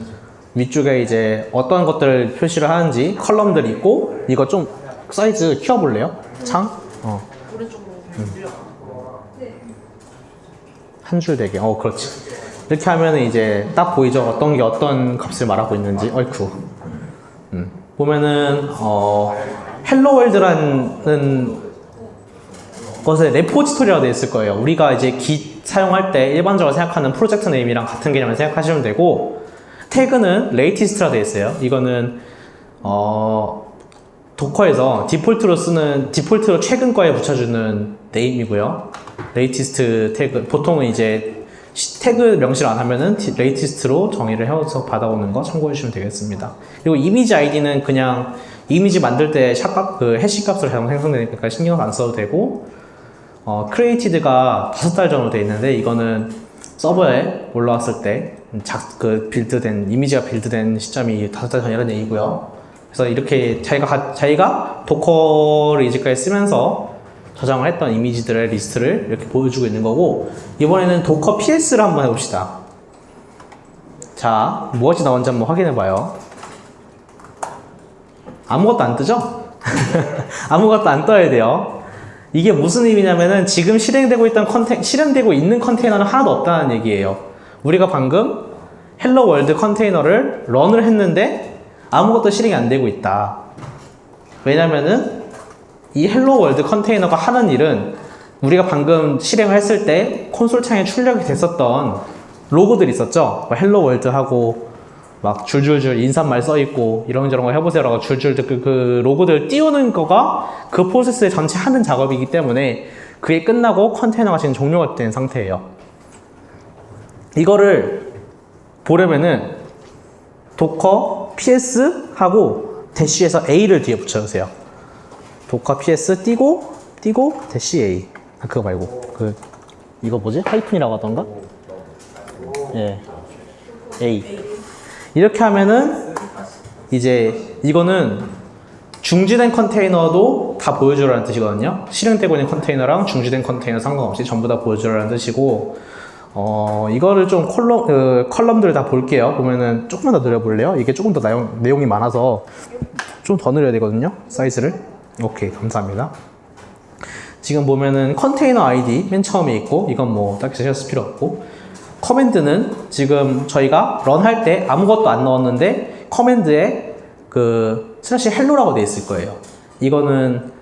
위쪽에 이제 어떤 것들을 표시를 하는지 컬럼들이 있고, 이거 좀 사이즈 키워볼래요? 창? 한 줄 되게. 그렇지. 이렇게 하면은 이제 딱 보이죠? 어떤 게 어떤 값을 말하고 있는지. 어이쿠. 보면은 헬로 월드라는 것에 레포지토리라고 되어 있을 거예요. 우리가 이제 Git 사용할 때 일반적으로 생각하는 프로젝트 네임이랑 같은 개념을 생각하시면 되고, 태그는 레이티스트라 되어 있어요. 이거는 도커에서 디폴트로 최근 거에 붙여주는 네임이고요. 레이티스트 태그, 보통은 이제 태그 명시를 안 하면은 레이티스트로 정의를 해서 받아오는 거 참고해 주시면 되겠습니다. 그리고 이미지 아이디는 그냥 이미지 만들 때 해시 값으로 자동 생성되니까 신경 안 써도 되고, 크리에이티드가 5달 전으로 되어 있는데, 이거는 서버에 올라왔을 때 이미지가 빌드된 시점이 5달 전이라는 얘기고요. 그래서 이렇게 자기가 도커를 이제까지 쓰면서 저장을 했던 이미지들의 리스트를 이렇게 보여주고 있는 거고, 이번에는 도커 PS를 한번 해봅시다. 자, 무엇이 나온지 한번 확인해봐요. 아무것도 안 뜨죠? 아무것도 안 떠야 돼요. 이게 무슨 의미냐면은 지금 실행되고 있는 컨테이너는 하나도 없다는 얘기예요. 우리가 방금 헬로 월드 컨테이너를 런을 했는데 아무것도 실행이 안 되고 있다. 왜냐면은 이 헬로 월드 컨테이너가 하는 일은 우리가 방금 실행을 했을 때 콘솔 창에 출력이 됐었던 로고들이 있었죠. 헬로 월드 하고 막 줄줄줄 인사말 써있고 이런저런 거 해보세요라고 줄줄 그 로고들 띄우는 거가 그 프로세스의 전체 하는 작업이기 때문에 그게 끝나고 컨테이너가 지금 종료가 된 상태예요. 이거를 보려면은 도커 ps 하고 대시에서 a를 뒤에 붙여주세요. 도커 ps 띄고 대시 a. 아, 그거 말고 이거 뭐지? 하이픈이라고 하던가? 예, a. 이렇게 하면은 이제 이거는 중지된 컨테이너도 다 보여주라는 뜻이거든요. 실행되고 있는 컨테이너랑 중지된 컨테이너 상관없이 전부 다 보여주라는 뜻이고, 이거를 좀 컬럼들을 다 볼게요. 보면은 조금만 더 늘려볼래요? 이게 조금 더 내용이 많아서 좀 더 늘려야 되거든요. 사이즈를. 오케이, 감사합니다. 지금 보면은 컨테이너 아이디 맨 처음에 있고, 이건 뭐 딱히 신경 쓸 필요 없고, 커맨드는 지금 저희가 런 할 때 아무것도 안 넣었는데 커맨드에 슬래시 헬로라고 되어 있을 거예요. 이거는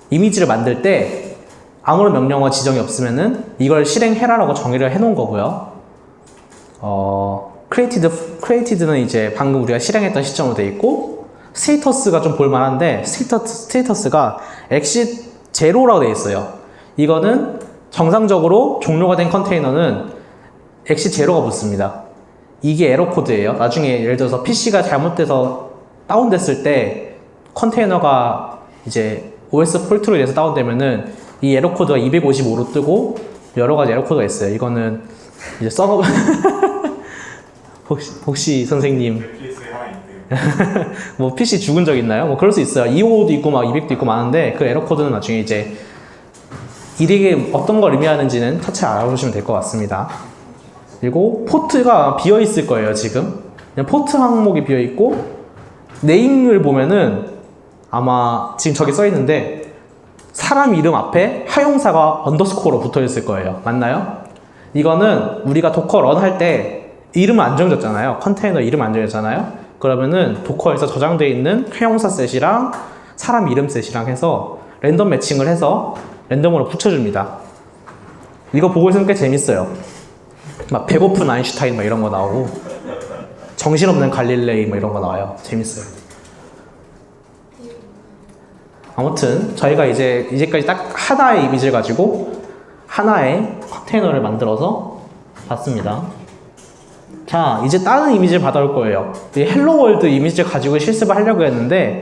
이미지를 만들 때 아무런 명령어 지정이 없으면은 이걸 실행해라라고 정의를 해 놓은 거고요. created는 이제 방금 우리가 실행했던 시점으로 되어 있고, 스테이터스가 좀 볼만한데 스테이터스가 exit 제로라고 되어 있어요. 이거는 정상적으로 종료가 된 컨테이너는 exit 제로가 붙습니다. 이게 에러 코드예요. 나중에 예를 들어서 PC가 잘못돼서 다운됐을 때 컨테이너가 이제 OS 폴트로 인해서 다운되면은 이 에러 코드가 255로 뜨고 여러 가지 에러 코드가 있어요. 이거는 이제 서버 혹시 선생님 PS에 하나 있대요. 뭐 PC 죽은 적 있나요? 뭐 그럴 수 있어요. 255도 있고 막 200도 있고 많은데 그 에러 코드는 나중에 이제 이게 어떤 걸 의미하는지는 차차 알아보시면 될 것 같습니다. 그리고 포트가 비어 있을 거예요. 지금 그냥 포트 항목이 비어 있고, 네임을 보면은 아마 지금 저기 써 있는데 사람 이름 앞에 하용사가 언더스코어로 붙어 있을 거예요. 맞나요? 이거는 우리가 도커 런 할 때 이름은 안 정해졌잖아요. 컨테이너 이름 안 정해졌잖아요. 그러면은 도커에서 저장되어 있는 하용사 셋이랑 사람 이름 셋이랑 해서 랜덤 매칭을 해서 랜덤으로 붙여줍니다. 이거 보고 있으면 꽤 재밌어요. 막 배고픈 아인슈타인 막 이런 거 나오고, 정신없는 갈릴레이 뭐 이런 거 나와요. 재밌어요. 아무튼 저희가 이제까지 딱 하나의 이미지를 가지고 하나의 컨테이너를 만들어서 봤습니다. 자, 이제 다른 이미지를 받아올 거예요. 이 헬로 월드 이미지를 가지고 실습을 하려고 했는데,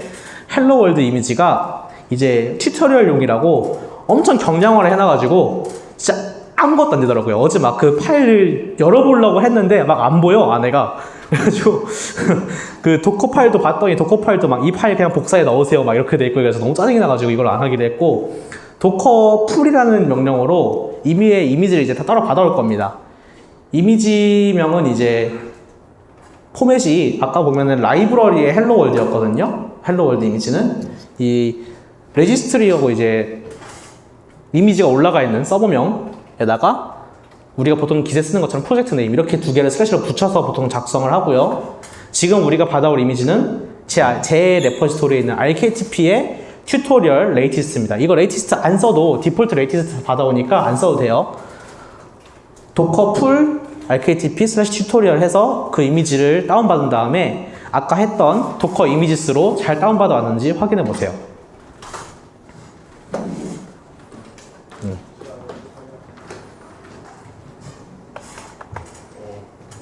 헬로 월드 이미지가 이제 튜토리얼용이라고 엄청 경량화를 해놔가지고 진짜 아무것도 안 되더라고요. 어제 막 그 파일을 열어보려고 했는데 막 안 보여, 안에가. 그래가지고 그 도커 파일도 봤더니 도커 파일도 막 이 파일 그냥 복사해 넣으세요 막 이렇게 돼 있고, 그래서 너무 짜증이 나가지고 이걸 안 하기로 했고, 도커 풀이라는 명령어로 이미의 이미지를 이제 다 따로 받아올 겁니다. 이미지명은 이제 포맷이 아까 보면은 라이브러리의 헬로 월드였거든요. 헬로 월드 이미지는 이 레지스트리하고 이제 이미지가 올라가 있는 서버명에다가 우리가 보통 기세 쓰는 것처럼 프로젝트 네임 이렇게 두 개를 슬래시로 붙여서 보통 작성을 하고요. 지금 우리가 받아올 이미지는 제 레퍼지토리에 있는 RKTP의 튜토리얼 레이티스트입니다. 이거 레이티스트 안 써도 디폴트 레이티스트 받아오니까 안 써도 돼요. 도커 풀 RKTP 튜토리얼 해서 그 이미지를 다운받은 다음에 아까 했던 도커 이미지스로 잘 다운받아 왔는지 확인해 보세요.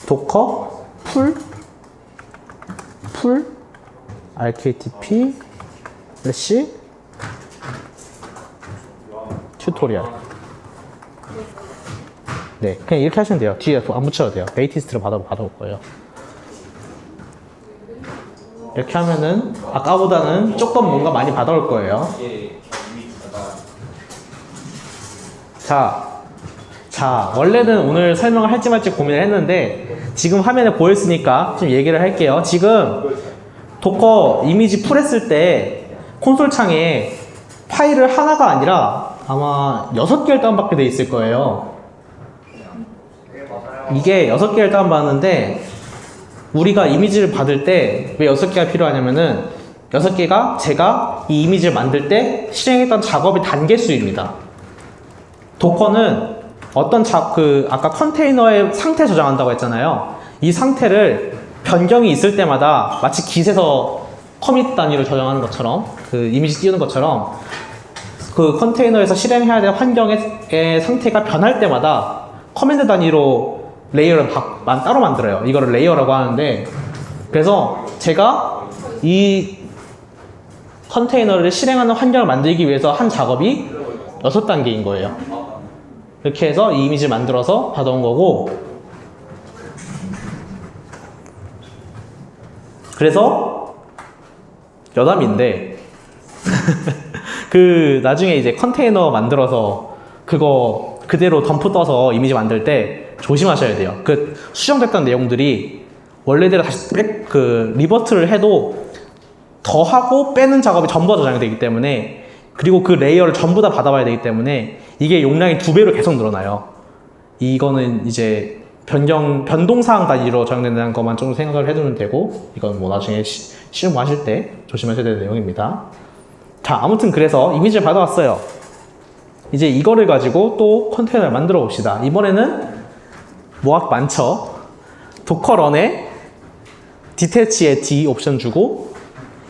도커 풀 RKTP 슬래시 튜토리얼. 네, 그냥 이렇게 하시면 돼요. 뒤에 안 붙여도 돼요. 레이티스트로 받아올 거예요. 이렇게 하면은 아까보다는 조금 뭔가 많이 받아올 거예요. 자, 원래는 오늘 설명을 할지 말지 고민을 했는데 지금 화면에 보였으니까 좀 얘기를 할게요. 지금 도커 이미지 풀했을 때 콘솔 창에 파일을 하나가 아니라 아마 6개를 다운받게 돼 있을 거예요. 이게 6개를 다운받는데 우리가 이미지를 받을 때 왜 6개가 필요하냐면은 6개가 제가 이 이미지를 만들 때 실행했던 작업의 단계수입니다. 도커는 어떤 아까 컨테이너의 상태 저장한다고 했잖아요. 이 상태를 변경이 있을 때마다 마치 깃에서 커밋 단위로 저장하는 것처럼 그 이미지 띄우는 것처럼 그 컨테이너에서 실행해야 될 환경의 상태가 변할 때마다 커맨드 단위로 레이어를 따로 만들어요. 이거를 레이어라고 하는데 그래서 제가 이 컨테이너를 실행하는 환경을 만들기 위해서 한 작업이 6단계인 거예요. 이렇게 해서 이 이미지를 만들어서 받아온 거고 그래서 여담인데 그 나중에 이제 컨테이너 만들어서 그거 그대로 덤프 떠서 이미지 만들 때 조심하셔야 돼요. 그 수정됐던 내용들이 원래대로 다시 리버트를 해도 더하고 빼는 작업이 전부 다 저장이 되기 때문에 그리고 그 레이어를 전부 다 받아봐야 되기 때문에 이게 용량이 2배로 계속 늘어나요. 이거는 이제 변동사항 단위로 저장된다는 것만 좀 생각을 해두면 되고 이건 뭐 나중에 실무하실 때 조심하셔야 되는 내용입니다. 자, 아무튼 그래서 이미지를 받아왔어요. 이제 이거를 가지고 또 컨테이너를 만들어 봅시다. 이번에는 뭐가 많죠? 도커런에 디태치에 D 옵션 주고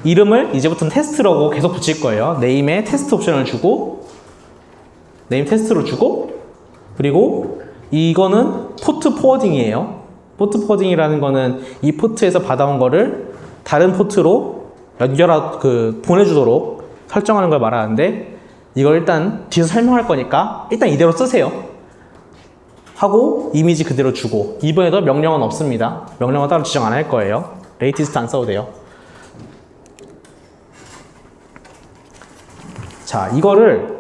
이름을 이제부터는 테스트라고 계속 붙일 거예요. 네임에 테스트 옵션을 주고 네임 테스트로 주고 그리고 이거는 포트 포워딩이에요. 포트 포워딩이라는 거는 이 포트에서 받아온 거를 다른 포트로 보내주도록 설정하는 걸 말하는데 이걸 일단 뒤에서 설명할 거니까 일단 이대로 쓰세요. 하고 이미지 그대로 주고 이번에도 명령은 없습니다. 명령은 따로 지정 안 할 거예요. 레이티스트 안 써도 돼요. 자, 이거를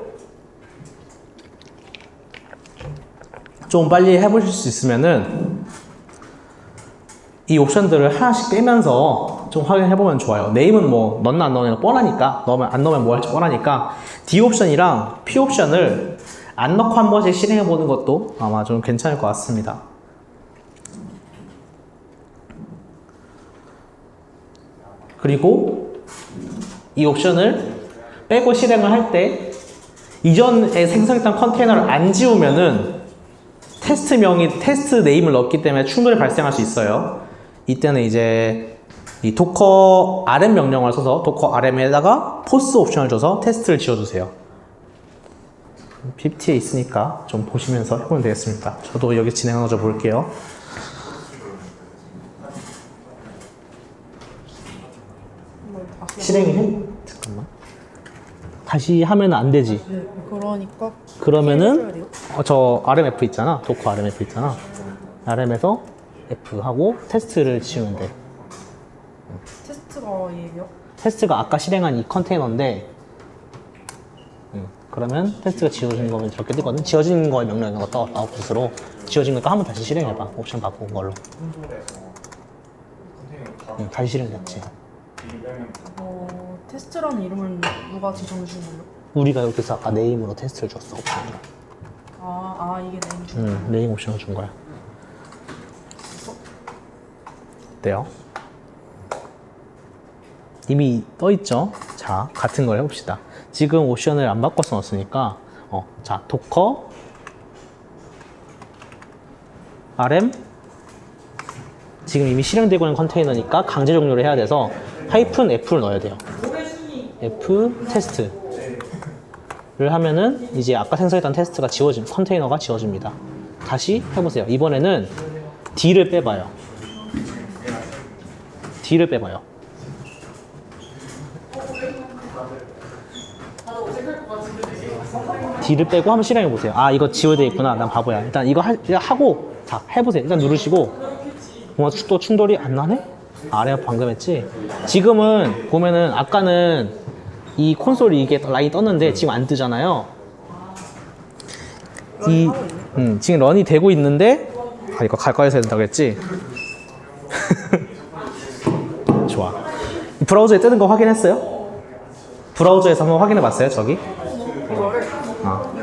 좀 빨리 해보실 수 있으면은 이 옵션들을 하나씩 빼면서 좀 확인해보면 좋아요. 네임은 뭐 넣나 안 넣나 뻔하니까 안 넣으면 뭐 할지 뻔하니까 D 옵션이랑 P 옵션을 안 넣고 한 번씩 실행해보는 것도 아마 좀 괜찮을 것 같습니다. 그리고 이 옵션을 빼고 실행을 할 때 이전에 생성했던 컨테이너를 안 지우면은 테스트 네임을 넣었기 때문에 충돌이 발생할 수 있어요. 이때는 이제 이 도커 rm 명령을 써서 도커 rm에다가 포스 옵션을 줘서 테스트를 지워주세요. PPT에 있으니까 좀 보시면서 해보면 되겠습니다. 저도 여기 진행하는 거 좀 볼게요. 실행해? 잠깐만. 다시 하면 안 되지. 네, 그러니까 그러면은 저 RMF 있잖아. 도커 RMF 있잖아. RM에서 F 하고 테스트를 지우면 돼. 테스트가 얘예요? 테스트가 아까 실행한 이 컨테이너인데 그러면 테스트가 지워진 거면 저렇게 뜨거든. 지워진 거에 명령을 넣었다 아웃풋으로 지워진 거니까 한번 다시 실행해봐. 옵션 바꾼 걸로. 다시 실행됐지. 테스트라는 이름은 누가 지정해 준 거예요? 우리가 이렇게 해서 아까 네임으로 테스트를 줬어. 옵션으로. 이게 네임 준 네임 옵션을 준 거야. 어때요? 이미 떠있죠? 자, 같은 걸 해봅시다. 지금 옵션을 안 바꿔서 넣었으니까 자, 도커 rm 지금 이미 실행되고 있는 컨테이너니까 강제 종료를 해야 돼서 하이픈 F를 넣어야 돼요. F 테스트를 하면은 이제 아까 생성했던 테스트가 컨테이너가 지워집니다. 다시 해보세요. 이번에는 D를 빼봐요. D를 빼봐요. D를 빼고 한번 실행해보세요. 아, 이거 지워야 되겠구나. 난 바보야. 일단 이거 하고, 자, 해보세요. 일단 누르시고, 뭔가 또 충돌이 안 나네? RF 방금 했지? 지금은 보면은, 아까는 이 콘솔이 이게 라인이 떴는데 지금 안 뜨잖아요. 이 하고 있네. 지금 런이 되고 있는데 이거 가까이서 해야 된다고 그랬지? 좋아. 브라우저에 뜨는 거 확인했어요? 브라우저에서 한번 확인해 봤어요, 저기? 이거를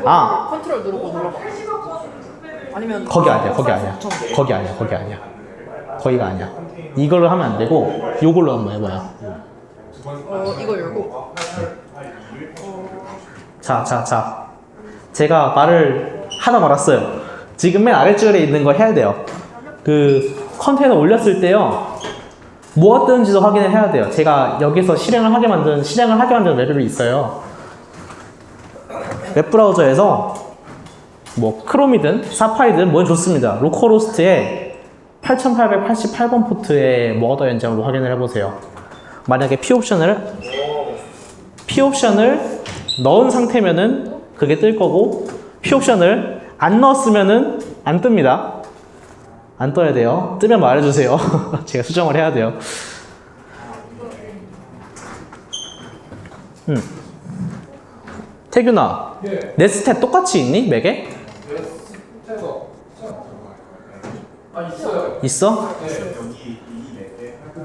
컨트롤 누르고 눌러봐. 아니면 거기 아니야, 거기 아니야. 거기 아니야, 거기 아니야. 거기가 아니야. 이걸로 하면 안 되고, 요걸로 한번 해봐요. 이거 열고. 자. 제가 말을 하다 말았어요. 지금 맨 아래줄에 있는 거 해야 돼요. 그 컨테이너 올렸을 때요. 뭐가 뜨는지도 확인을 해야 돼요. 제가 여기서 실행을 하게 만든 맵이 있어요. 웹브라우저에서 뭐 크롬이든 사파이든 뭔 좋습니다. 로컬호스트에 8888번 포트에 뭐가 떠 있는지 한번 확인을 해보세요. 만약에 P옵션을 넣은 상태면은 그게 뜰 거고, P옵션을 안 넣었으면은 안 뜹니다. 안 떠야 돼요. 뜨면 말해주세요. 제가 수정을 해야 돼요. 태균아, 예. 내 스탯 똑같이 있니? 맥에? 스태서 있어요. 있어?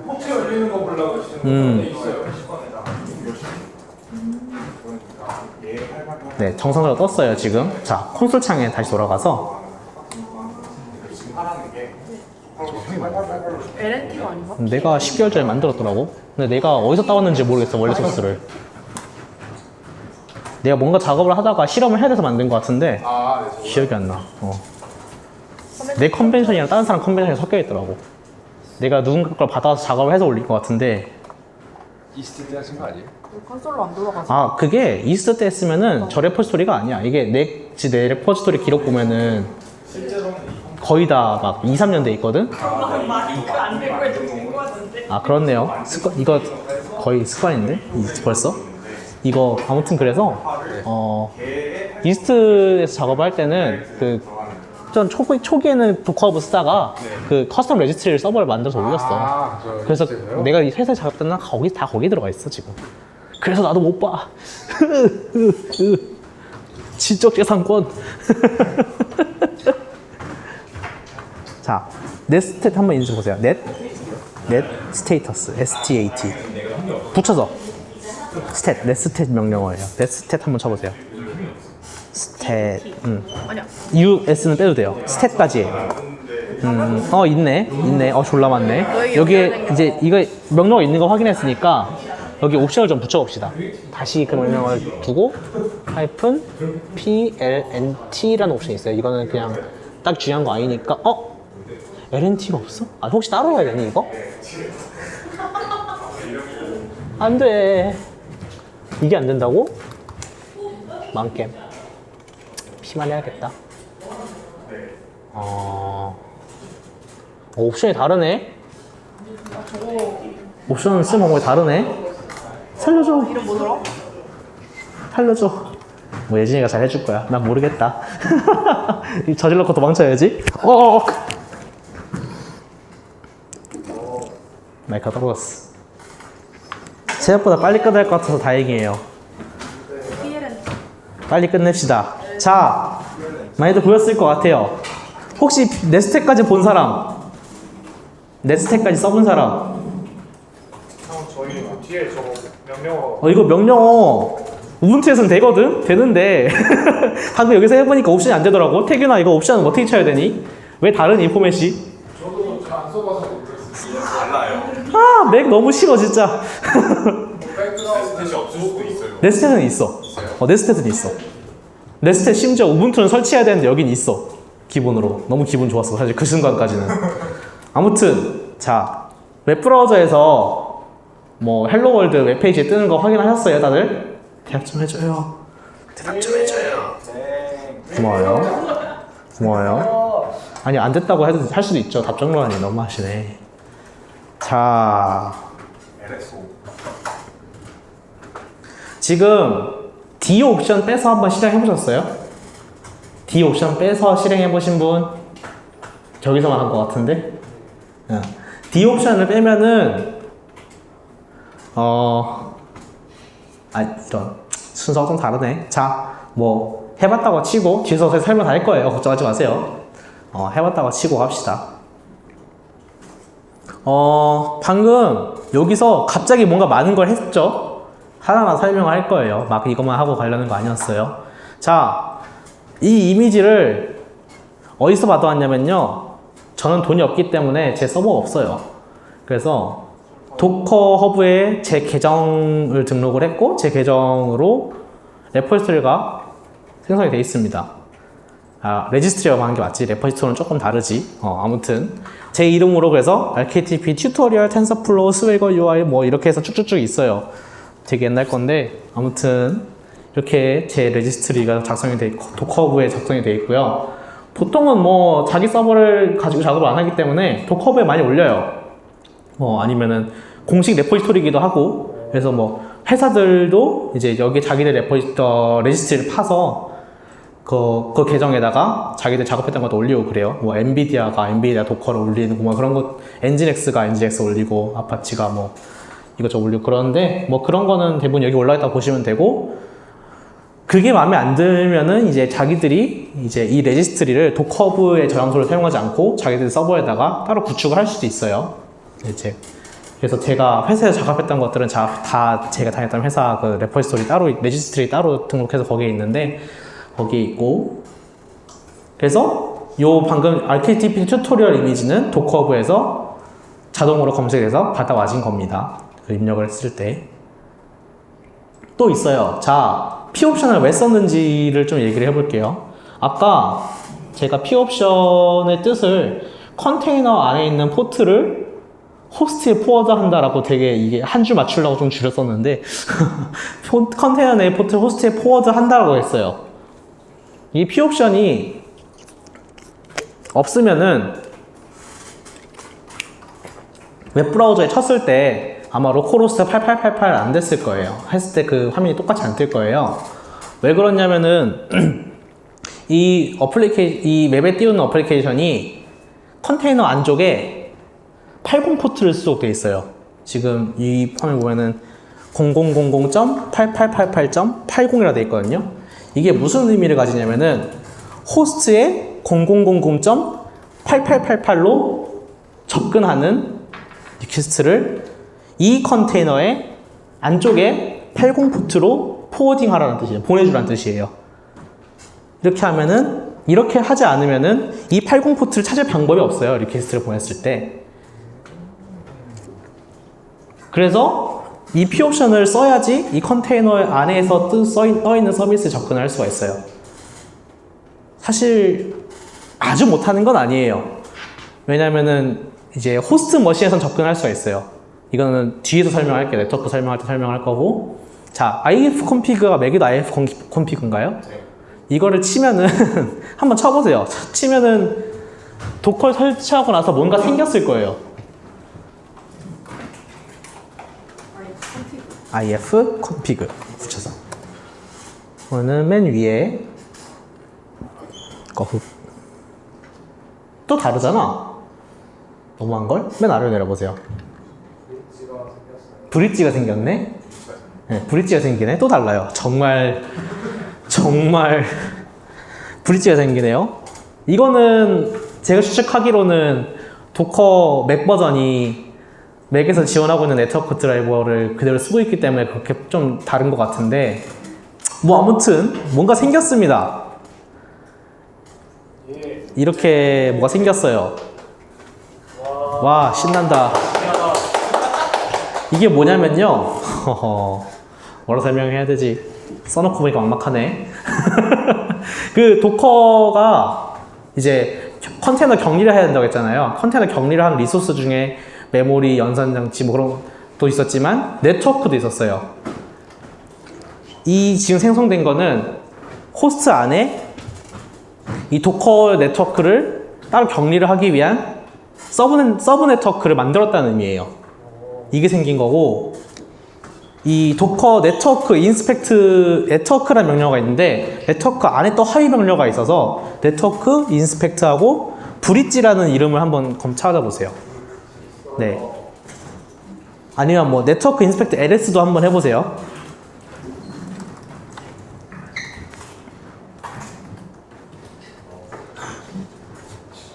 포트 열리는 거 보려고 하시는 거 있어요. 네, 정상적으로 떴어요, 지금. 자, 콘솔 창에 다시 돌아가서. LNT가 아닌가? 내가 10개월 전에 만들었더라고. 근데 내가 어디서 따왔는지 모르겠어, 원래 소스를. 내가 뭔가 작업을 하다가 실험을 해야 돼서 만든 것 같은데, 기억이 안 나. 내 컨벤션이랑 다른 사람 컨벤션이 섞여 있더라고. 내가 누군가 걸 받아서 작업을 해서 올린 것 같은데, 이스트 때 하신 거 아니에요? 콘솔로 안 돌아가서. 그게 이스트 때 했으면은 저 레포지토리가 아니야. 이게 내 레포지토리 기록 보면은 거의 다 막 2, 3년 돼 있거든? 그렇네요. 이거 거의 습관인데? 벌써? 이거 아무튼 그래서 이스트에서 작업할 때는 전 초기에는 도커허브 쓰다가 그 커스텀 레지스트리를 서버를 만들어서 올렸어. 그래서 내가 이 회사에 작업 때는 거기 들어가 있어 지금. 그래서 나도 못 봐. 지적재산권. 자, 넷 스탯 한번 인증해 보세요. 넷 스테이터스, STAT. 붙여서 넷 스탯 명령어예요. 넷 스탯 한번 쳐보세요. 스탯, 아니야. US는 빼도 돼요. 스탯까지예요. 있네. 졸라 많네. 여기에 이제 이거 명령어 있는 거 확인했으니까 여기 옵션을 좀 붙여봅시다. 다시 그 명령어를 두고 하이픈 PLNT라는 옵션이 있어요. 이거는 그냥 딱 중요한 거 아니니까. LNT가 없어? 혹시 따로 해야 되니 이거? 안 돼. 이게 안 된다고? 망겜. 피만 해야겠다. 옵션이 다르네? 옵션 쓰는 방법이 다르네? 살려줘. 이름 뭐더라? 살려줘. 뭐 예진이가 잘 해줄 거야. 난 모르겠다. 저질러고 도망쳐야지. 마이크가 떨어졌어. 생각보다 빨리 끝날 것 같아서 다행이에요. PLN. 빨리 끝냅시다. 자, 많이들 보였을 것 같아요. 혹시 네스텍까지 본 사람? 네스텍까지 써본 사람? 저희 그 뒤에 저거 명령어 이거 명령어 우분투에서는 되는데 방금 여기서 해보니까 옵션이 안 되더라고. 태균아, 이거 옵션은 어떻게 쳐야 되니? 왜 다른 인포맷이? 저도 잘 안 써봐서 모르겠어요. 달라요. 맥 너무 싫어 진짜. 스탯이 없을 수도 있어요. 네스탯은 있어. 네스탯은 있어. 네스탯 심지어 우분투는 설치해야 되는데 여긴 있어. 기본으로. 너무 기분 좋았어 사실 그 순간까지는. 아무튼 자, 웹브라우저에서 뭐 헬로월드 웹페이지에 뜨는 거 확인하셨어요 다들? 대답 좀 해줘요. 대답 좀 해줘요. 고마워요. 아니 안 됐다고 해도 할 수도 있죠. 답정론이 너무 하시네. 자, 지금 D 옵션 빼서 한번 실행해 보셨어요? D 옵션 빼서 실행해 보신 분? 저기서만 한 것 같은데? D 옵션을 빼면은 이런 순서가 좀 다르네. 자, 뭐 해봤다고 치고 뒤에서 설명 다 할 거예요. 걱정하지 마세요. 해봤다고 치고 갑시다. 방금 여기서 갑자기 뭔가 많은 걸 했죠? 하나하나 설명할 거예요. 막 이것만 하고 가려는 거 아니었어요. 자, 이 이미지를 어디서 받아왔냐면요. 저는 돈이 없기 때문에 제 서버가 없어요. 그래서 도커 허브에 제 계정을 등록을 했고 제 계정으로 레포지토리가 생성이 되어 있습니다. 레지스트리라고 하는 게 맞지. 레포지토리는 조금 다르지. 아무튼 제 이름으로 그래서 RKTP 튜토리얼, 텐서플로우, 스웨거 UI 뭐 이렇게 해서 쭉쭉쭉 있어요. 되게 옛날 건데 아무튼 이렇게 제 레지스트리가 작성이 돼 있고 도커허브에 작성이 돼 있고요. 보통은 뭐 자기 서버를 가지고 작업을 안 하기 때문에 도커허브에 많이 올려요. 아니면은 공식 레포지토리이기도 하고 그래서 뭐 회사들도 이제 여기 자기들 레지스트리를 파서 그 계정에다가 자기들 작업했던 것도 올리고 그래요. 뭐 엔비디아가 엔비디아 도커를 올리고 뭐 그런 것, 엔진엑스가 엔진엑스 올리고 아파치가 뭐 이것저것 올리고 그러는데 뭐 그런 거는 대부분 여기 올라있다고 보시면 되고 그게 마음에 안 들면은 이제 자기들이 이제 이 레지스트리를 도커허브의 저장소를 사용하지 않고 자기들 서버에다가 따로 구축을 할 수도 있어요. 이제 그래서 제가 회사에서 작업했던 것들은 다 제가 다녔던 회사 그 레포지토리 따로 레지스트리 따로 등록해서 거기에 있는데 거기에 있고 그래서 요 방금 RKTP 튜토리얼 이미지는 도커허브에서 자동으로 검색해서 받아와진 겁니다. 그 입력을 했을 때 또 있어요. 자, P옵션을 왜 썼는지를 좀 얘기를 해볼게요. 아까 제가 P옵션의 뜻을 컨테이너 안에 있는 포트를 호스트에 포워드 한다라고 되게 이게 한 줄 맞추려고 좀 줄였었는데 컨테이너 내 포트를 호스트에 포워드 한다라고 했어요. 이 P옵션이 없으면은 웹브라우저에 쳤을 때 아마 로컬호스트 8888 안 됐을 거예요. 했을 때 그 화면이 똑같이 안 뜰 거예요. 왜 그러냐면은 이 맵에 띄우는 어플리케이션이 컨테이너 안쪽에 80 포트를 쓰도록 되어 있어요. 지금 이 화면 보면은 0000.8888.80이라 되어 있거든요. 이게 무슨 의미를 가지냐면은 호스트에 0000.8888로 접근하는 리퀘스트를 이 컨테이너의 안쪽에 80 포트로 포워딩 하라는 뜻이에요. 보내주라는 뜻이에요. 이렇게 하면은 이렇게 하지 않으면은 이 80 포트를 찾을 방법이 없어요. 리퀘스트를 보냈을 때. 그래서 이 P옵션을 써야지 이 컨테이너 안에서 떠있는 서비스에 접근할 수가 있어요. 사실 아주 못하는 건 아니에요. 왜냐면은 이제 호스트 머신에선 접근할 수가 있어요. 이거는 뒤에서 설명할게요. 네트워크 설명할 때 설명할 거고. 자, IF 콘피그가 맥에도 IF 콘피그인가요? 네. 이거를 치면은 한번 쳐보세요. 치면은 도커를 설치하고 나서 뭔가 생겼을 거예요. IF 콘피그 붙여서 오늘 맨 위에 또 다르잖아. 너무한걸? 맨 아래로 내려보세요. 브릿지가 생겼네? 네, 브릿지가 생기네. 또 달라요. 정말 브릿지가 생기네요. 이거는 제가 추측하기로는 도커 맥 버전이 맥에서 지원하고 있는 네트워크 드라이버를 그대로 쓰고 있기 때문에 그렇게 좀 다른 것 같은데 뭐 아무튼 뭔가 생겼습니다. 이렇게 뭐가 생겼어요. 와, 신난다. 이게 뭐냐면요. 뭐라 설명해야 되지? 써놓고 보니까 막막하네. 그 도커가 이제 컨테이너 격리를 해야 된다고 했잖아요. 컨테이너 격리를 하는 리소스 중에 메모리, 연산장치 뭐 그런 것도 있었지만 네트워크도 있었어요. 이 지금 생성된 거는 호스트 안에 이 도커 네트워크를 따로 격리를 하기 위한 서브 네트워크를 만들었다는 의미예요. 이게 생긴 거고, 이 도커 네트워크 인스펙트 네트워크라는 명령어가 있는데 네트워크 안에 또 하위 명령어가 있어서 네트워크 인스펙트하고 브릿지라는 이름을 한번 찾아보세요. 네. 아니면 뭐 네트워크 인스펙트 LS도 한번 해보세요.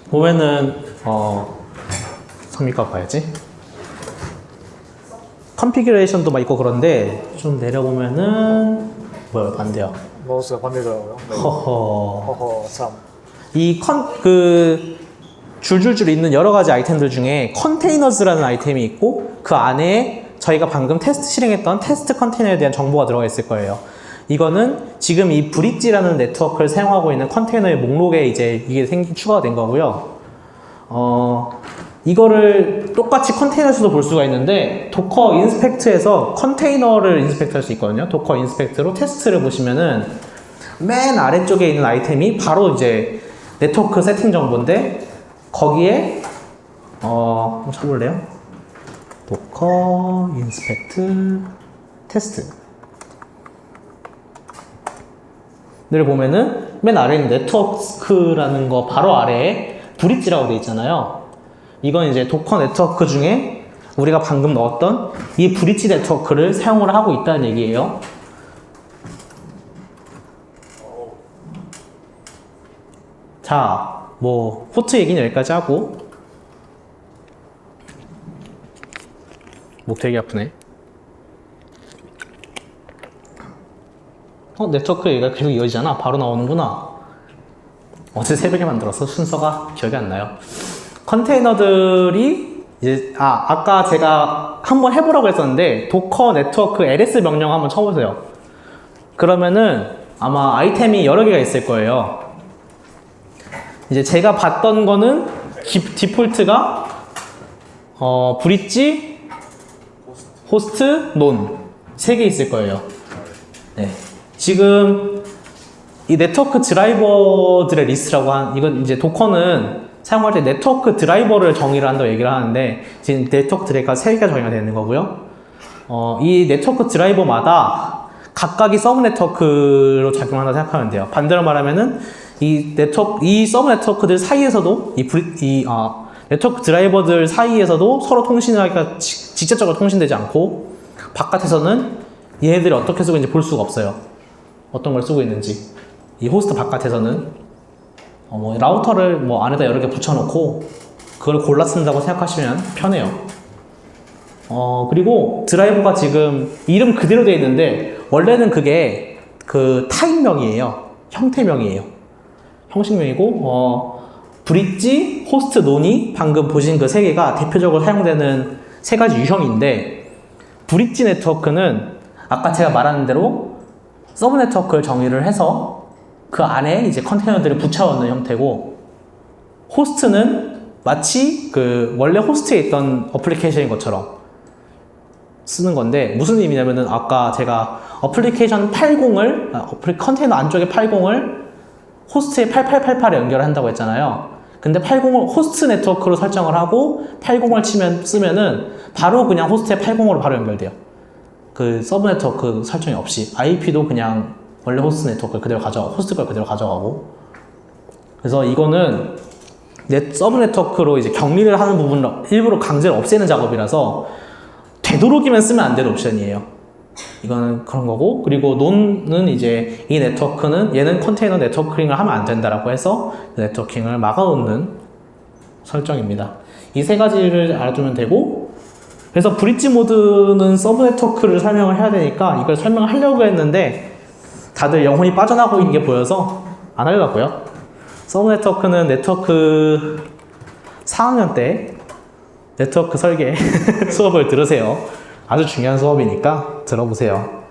보면은 성미가 봐야지. 컨피규레이션도 막 있고 그런데 좀 내려보면은 뭐야 반대야. 마우스가 반대더라고요. 허허. 참. 그 줄줄줄 있는 여러 가지 아이템들 중에 컨테이너즈라는 아이템이 있고 그 안에 저희가 방금 테스트 실행했던 테스트 컨테이너에 대한 정보가 들어가 있을 거예요. 이거는 지금 이 브릿지라는 네트워크를 사용하고 있는 컨테이너의 목록에 이제 이게 추가가 된 거고요. 이거를 똑같이 컨테이너에서도 볼 수가 있는데 도커 인스펙트에서 컨테이너를 인스펙트 할 수 있거든요. 도커 인스펙트로 테스트를 보시면은 맨 아래쪽에 있는 아이템이 바로 이제 네트워크 세팅 정보인데 거기에 한번 쳐볼래요? 도커 인스펙트 테스트 를 보면은 맨 아래에 있는 네트워크라는 거 바로 아래에 브릿지라고 되어 있잖아요. 이건 이제 도커 네트워크 중에 우리가 방금 넣었던 이 브릿지 네트워크를 사용을 하고 있다는 얘기예요. 자, 뭐 포트 얘기는 여기까지 하고 목 되게 아프네. 네트워크 얘기가 계속 이어지잖아. 바로 나오는구나. 어제 새벽에 만들어서 순서가 기억이 안 나요. 컨테이너들이 이제 아까 제가 한번 해보라고 했었는데 도커 네트워크 ls 명령 한번 쳐보세요. 그러면은 아마 아이템이 여러 개가 있을 거예요. 이제 제가 봤던 거는 디폴트가 브릿지, 호스트, 논 3개 있을 거예요. 네. 지금 이 네트워크 드라이버들의 리스트라고 이건 이제 도커는 사용할 때 네트워크 드라이버를 정의를 한다고 얘기를 하는데 지금 네트워크 드라이버가 3개가 정의가 되는 거고요. 이 네트워크 드라이버마다 각각이 서브 네트워크로 작용한다고 생각하면 돼요. 반대로 말하면은 이 서브 네트워크들 사이에서도 네트워크 드라이버들 사이에서도 서로 통신을 하기가 직접적으로 통신되지 않고 바깥에서는 얘네들이 어떻게 쓰고 있는지 볼 수가 없어요. 어떤 걸 쓰고 있는지. 이 호스트 바깥에서는 뭐 라우터를 뭐 안에다 여러 개 붙여놓고 그걸 골라 쓴다고 생각하시면 편해요. 그리고 드라이버가 지금 이름 그대로 되어 있는데 원래는 그게 그 타입명이에요. 형태명이에요. 형식명이고 브릿지, 호스트, 논이 방금 보신 그 3개가 대표적으로 사용되는 3가지 유형인데 브릿지 네트워크는 아까 제가 말한 대로 서브 네트워크를 정의를 해서 그 안에 이제 컨테이너들을 붙여넣는 형태고 호스트는 마치 그 원래 호스트에 있던 어플리케이션인 것처럼 쓰는 건데 무슨 의미냐면은 아까 제가 어플리케이션 80을 컨테이너 안쪽에 80을 호스트에 8888에 연결을 한다고 했잖아요. 근데 80을 호스트 네트워크로 설정을 하고 80을 쓰면은 바로 그냥 호스트에 80으로 바로 연결돼요. 그 서브 네트워크 설정이 없이 IP도 그냥 원래 호스트 네트워크를 그대로 호스트 걸 그대로 가져가고 그래서 이거는 서브 네트워크로 이제 격리를 하는 부분을 일부러 강제로 없애는 작업이라서 되도록이면 쓰면 안 되는 옵션이에요. 이거는 그런 거고 그리고 논은 이제 이 네트워크는 얘는 컨테이너 네트워킹을 하면 안 된다라고 해서 네트워킹을 막아놓는 설정입니다. 이 3가지를 알아두면 되고 그래서 브릿지 모드는 서브 네트워크를 설명을 해야 되니까 이걸 설명을 하려고 했는데 다들 영혼이 빠져나가고 있는 게 보여서 안 하려고요. 서브 네트워크는 네트워크 4학년 때 네트워크 설계 수업을 들으세요. 아주 중요한 수업이니까 들어보세요.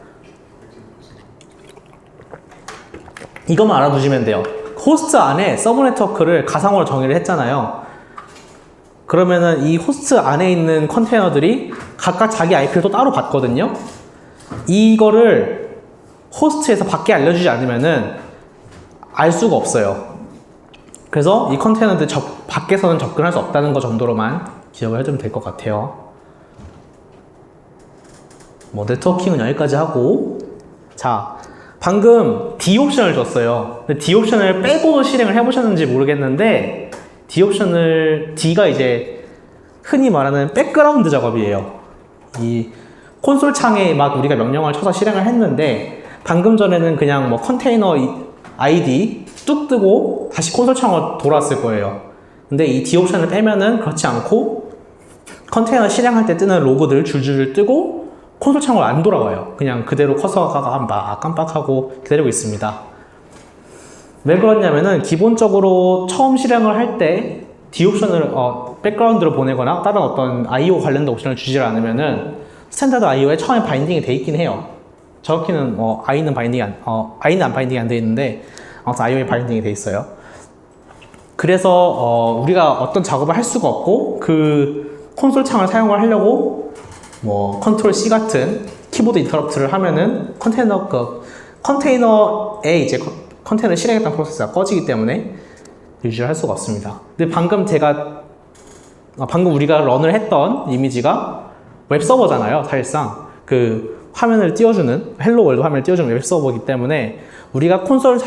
이것만 알아두시면 돼요. 호스트 안에 서브 네트워크를 가상으로 정의를 했잖아요. 그러면은 이 호스트 안에 있는 컨테이너들이 각각 자기 IP를 또 따로 받거든요. 이거를 호스트에서 밖에 알려주지 않으면은 알 수가 없어요. 그래서 이 컨테이너들 밖에서는 접근할 수 없다는 것 정도로만 기억을 해주면 될 것 같아요. 뭐 네트워킹은 여기까지 하고 자 방금 D 옵션을 줬어요. 근데 D 옵션을 빼고 실행을 해보셨는지 모르겠는데 D가 이제 흔히 말하는 백그라운드 작업이에요. 이 콘솔 창에 막 우리가 명령을 쳐서 실행을 했는데 방금 전에는 그냥 뭐 컨테이너 ID 뚝 뜨고 다시 콘솔 창으로 돌아왔을 거예요. 근데 이 D 옵션을 빼면은 그렇지 않고 컨테이너 실행할 때 뜨는 로그들 줄줄 뜨고 콘솔 창으로 안 돌아와요. 그냥 그대로 커서가 막 깜빡하고 기다리고 있습니다. 왜 그러냐면은 기본적으로 처음 실행을 할 때 D 옵션을 백그라운드로 보내거나 다른 어떤 I/O 관련된 옵션을 주지 않으면은 스탠다드 I/O에 처음에 바인딩이 돼 있긴 해요. 정확히는 I는 I는 안 바인딩이 안 돼 있는데 아무튼 I/O에 바인딩이 돼 있어요. 그래서 우리가 어떤 작업을 할 수가 없고 그 콘솔 창을 사용을 하려고 뭐 컨트롤 C 같은 키보드 인터럽트를 하면은 컨테이너에 이제 컨테이너 실행했던 프로세스가 꺼지기 때문에 유지를 할 수가 없습니다. 근데 방금 우리가 런을 했던 이미지가 웹 서버잖아요. 사실상 그 화면을 띄워주는 헬로 월드 화면을 띄워주는 웹 서버이기 때문에 우리가 콘솔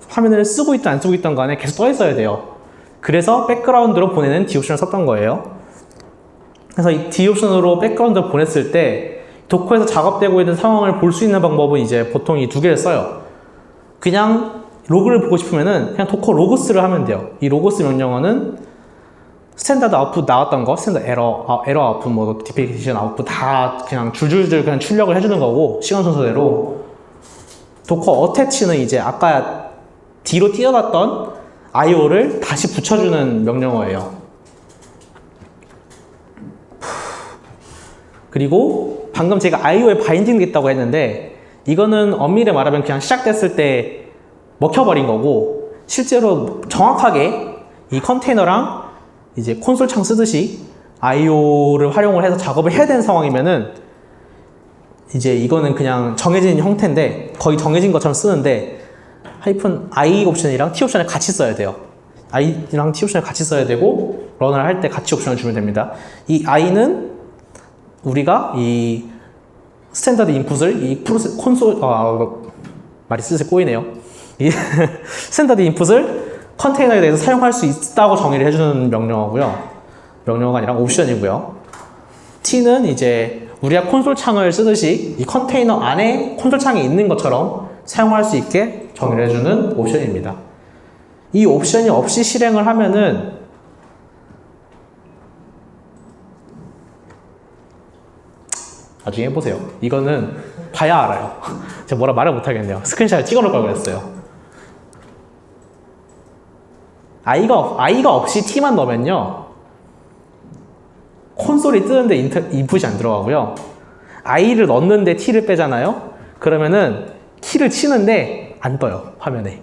화면을 쓰고 있든 안 쓰고 있든 간에 계속 떠 있어야 돼요. 그래서 백그라운드로 보내는 D 옵션을 썼던 거예요. 그래서 이 D 옵션으로 백그라운드를 보냈을 때 도커에서 작업되고 있는 상황을 볼 수 있는 방법은 이제 보통 이 두 개를 써요. 그냥 로그를 보고 싶으면은 그냥 도커 로그스를 하면 돼요. 이 로그스 명령어는 스탠다드 아웃풋 나왔던 거, 스탠다드 에러 아웃풋, 뭐 노티피케이션 아웃풋 다 그냥 줄줄줄 그냥 출력을 해주는 거고 시간 순서대로. 도커 어태치는 이제 아까 D로 띄워놨던 I/O를 다시 붙여주는 명령어예요. 그리고 방금 제가 I/O에 바인딩 됐다고 했는데 이거는 엄밀히 말하면 그냥 시작됐을 때 먹혀버린 거고 실제로 정확하게 이 컨테이너랑 이제 콘솔 창 쓰듯이 I/O를 활용을 해서 작업을 해야 되는 상황이면은 이제 이거는 그냥 정해진 형태인데 거의 정해진 것처럼 쓰는데 -I 옵션이랑 T 옵션을 같이 써야 돼요. I랑 T 옵션을 같이 써야 되고 런을 할 때 같이 옵션을 주면 됩니다. 이 I는 우리가 이 스탠다드 인풋을 이 콘솔 말이 슬슬 꼬이네요. 이 스탠다드 인풋을 컨테이너에 대해서 사용할 수 있다고 정의를 해주는 명령어고요. 명령어가 아니라 옵션이고요. T는 이제 우리가 콘솔 창을 쓰듯이 이 컨테이너 안에 콘솔 창이 있는 것처럼 사용할 수 있게 정의를 해주는 옵션입니다. 이 옵션이 없이 실행을 하면은 나중에 해보세요. 이거는 봐야 알아요. 제가 뭐라 말을 못하겠네요. 스크린샷을 찍어놓을 걸 그랬어요. I가 없이 T만 넣으면요 콘솔이 뜨는데 인풋이 안 들어가고요. I를 넣는데 T를 빼잖아요. 그러면은 키를 치는데 안 떠요. 화면에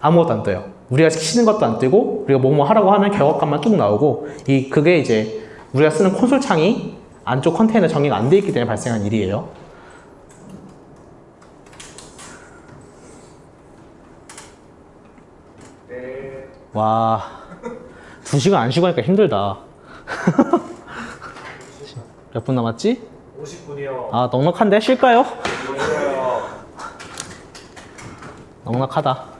아무것도 안 떠요. 우리가 치는 것도 안 뜨고 우리가 뭐뭐 하라고 하면 결과값만 뚝 나오고 그게 이제 우리가 쓰는 콘솔 창이 안쪽 컨테이너 정의가 안 돼 있기 때문에 발생한 일이에요. 네. 와, 2시간 안 쉬고 하니까 힘들다. 몇 분 남았지? 50분이요. 넉넉한데? 쉴까요? 넉넉하다.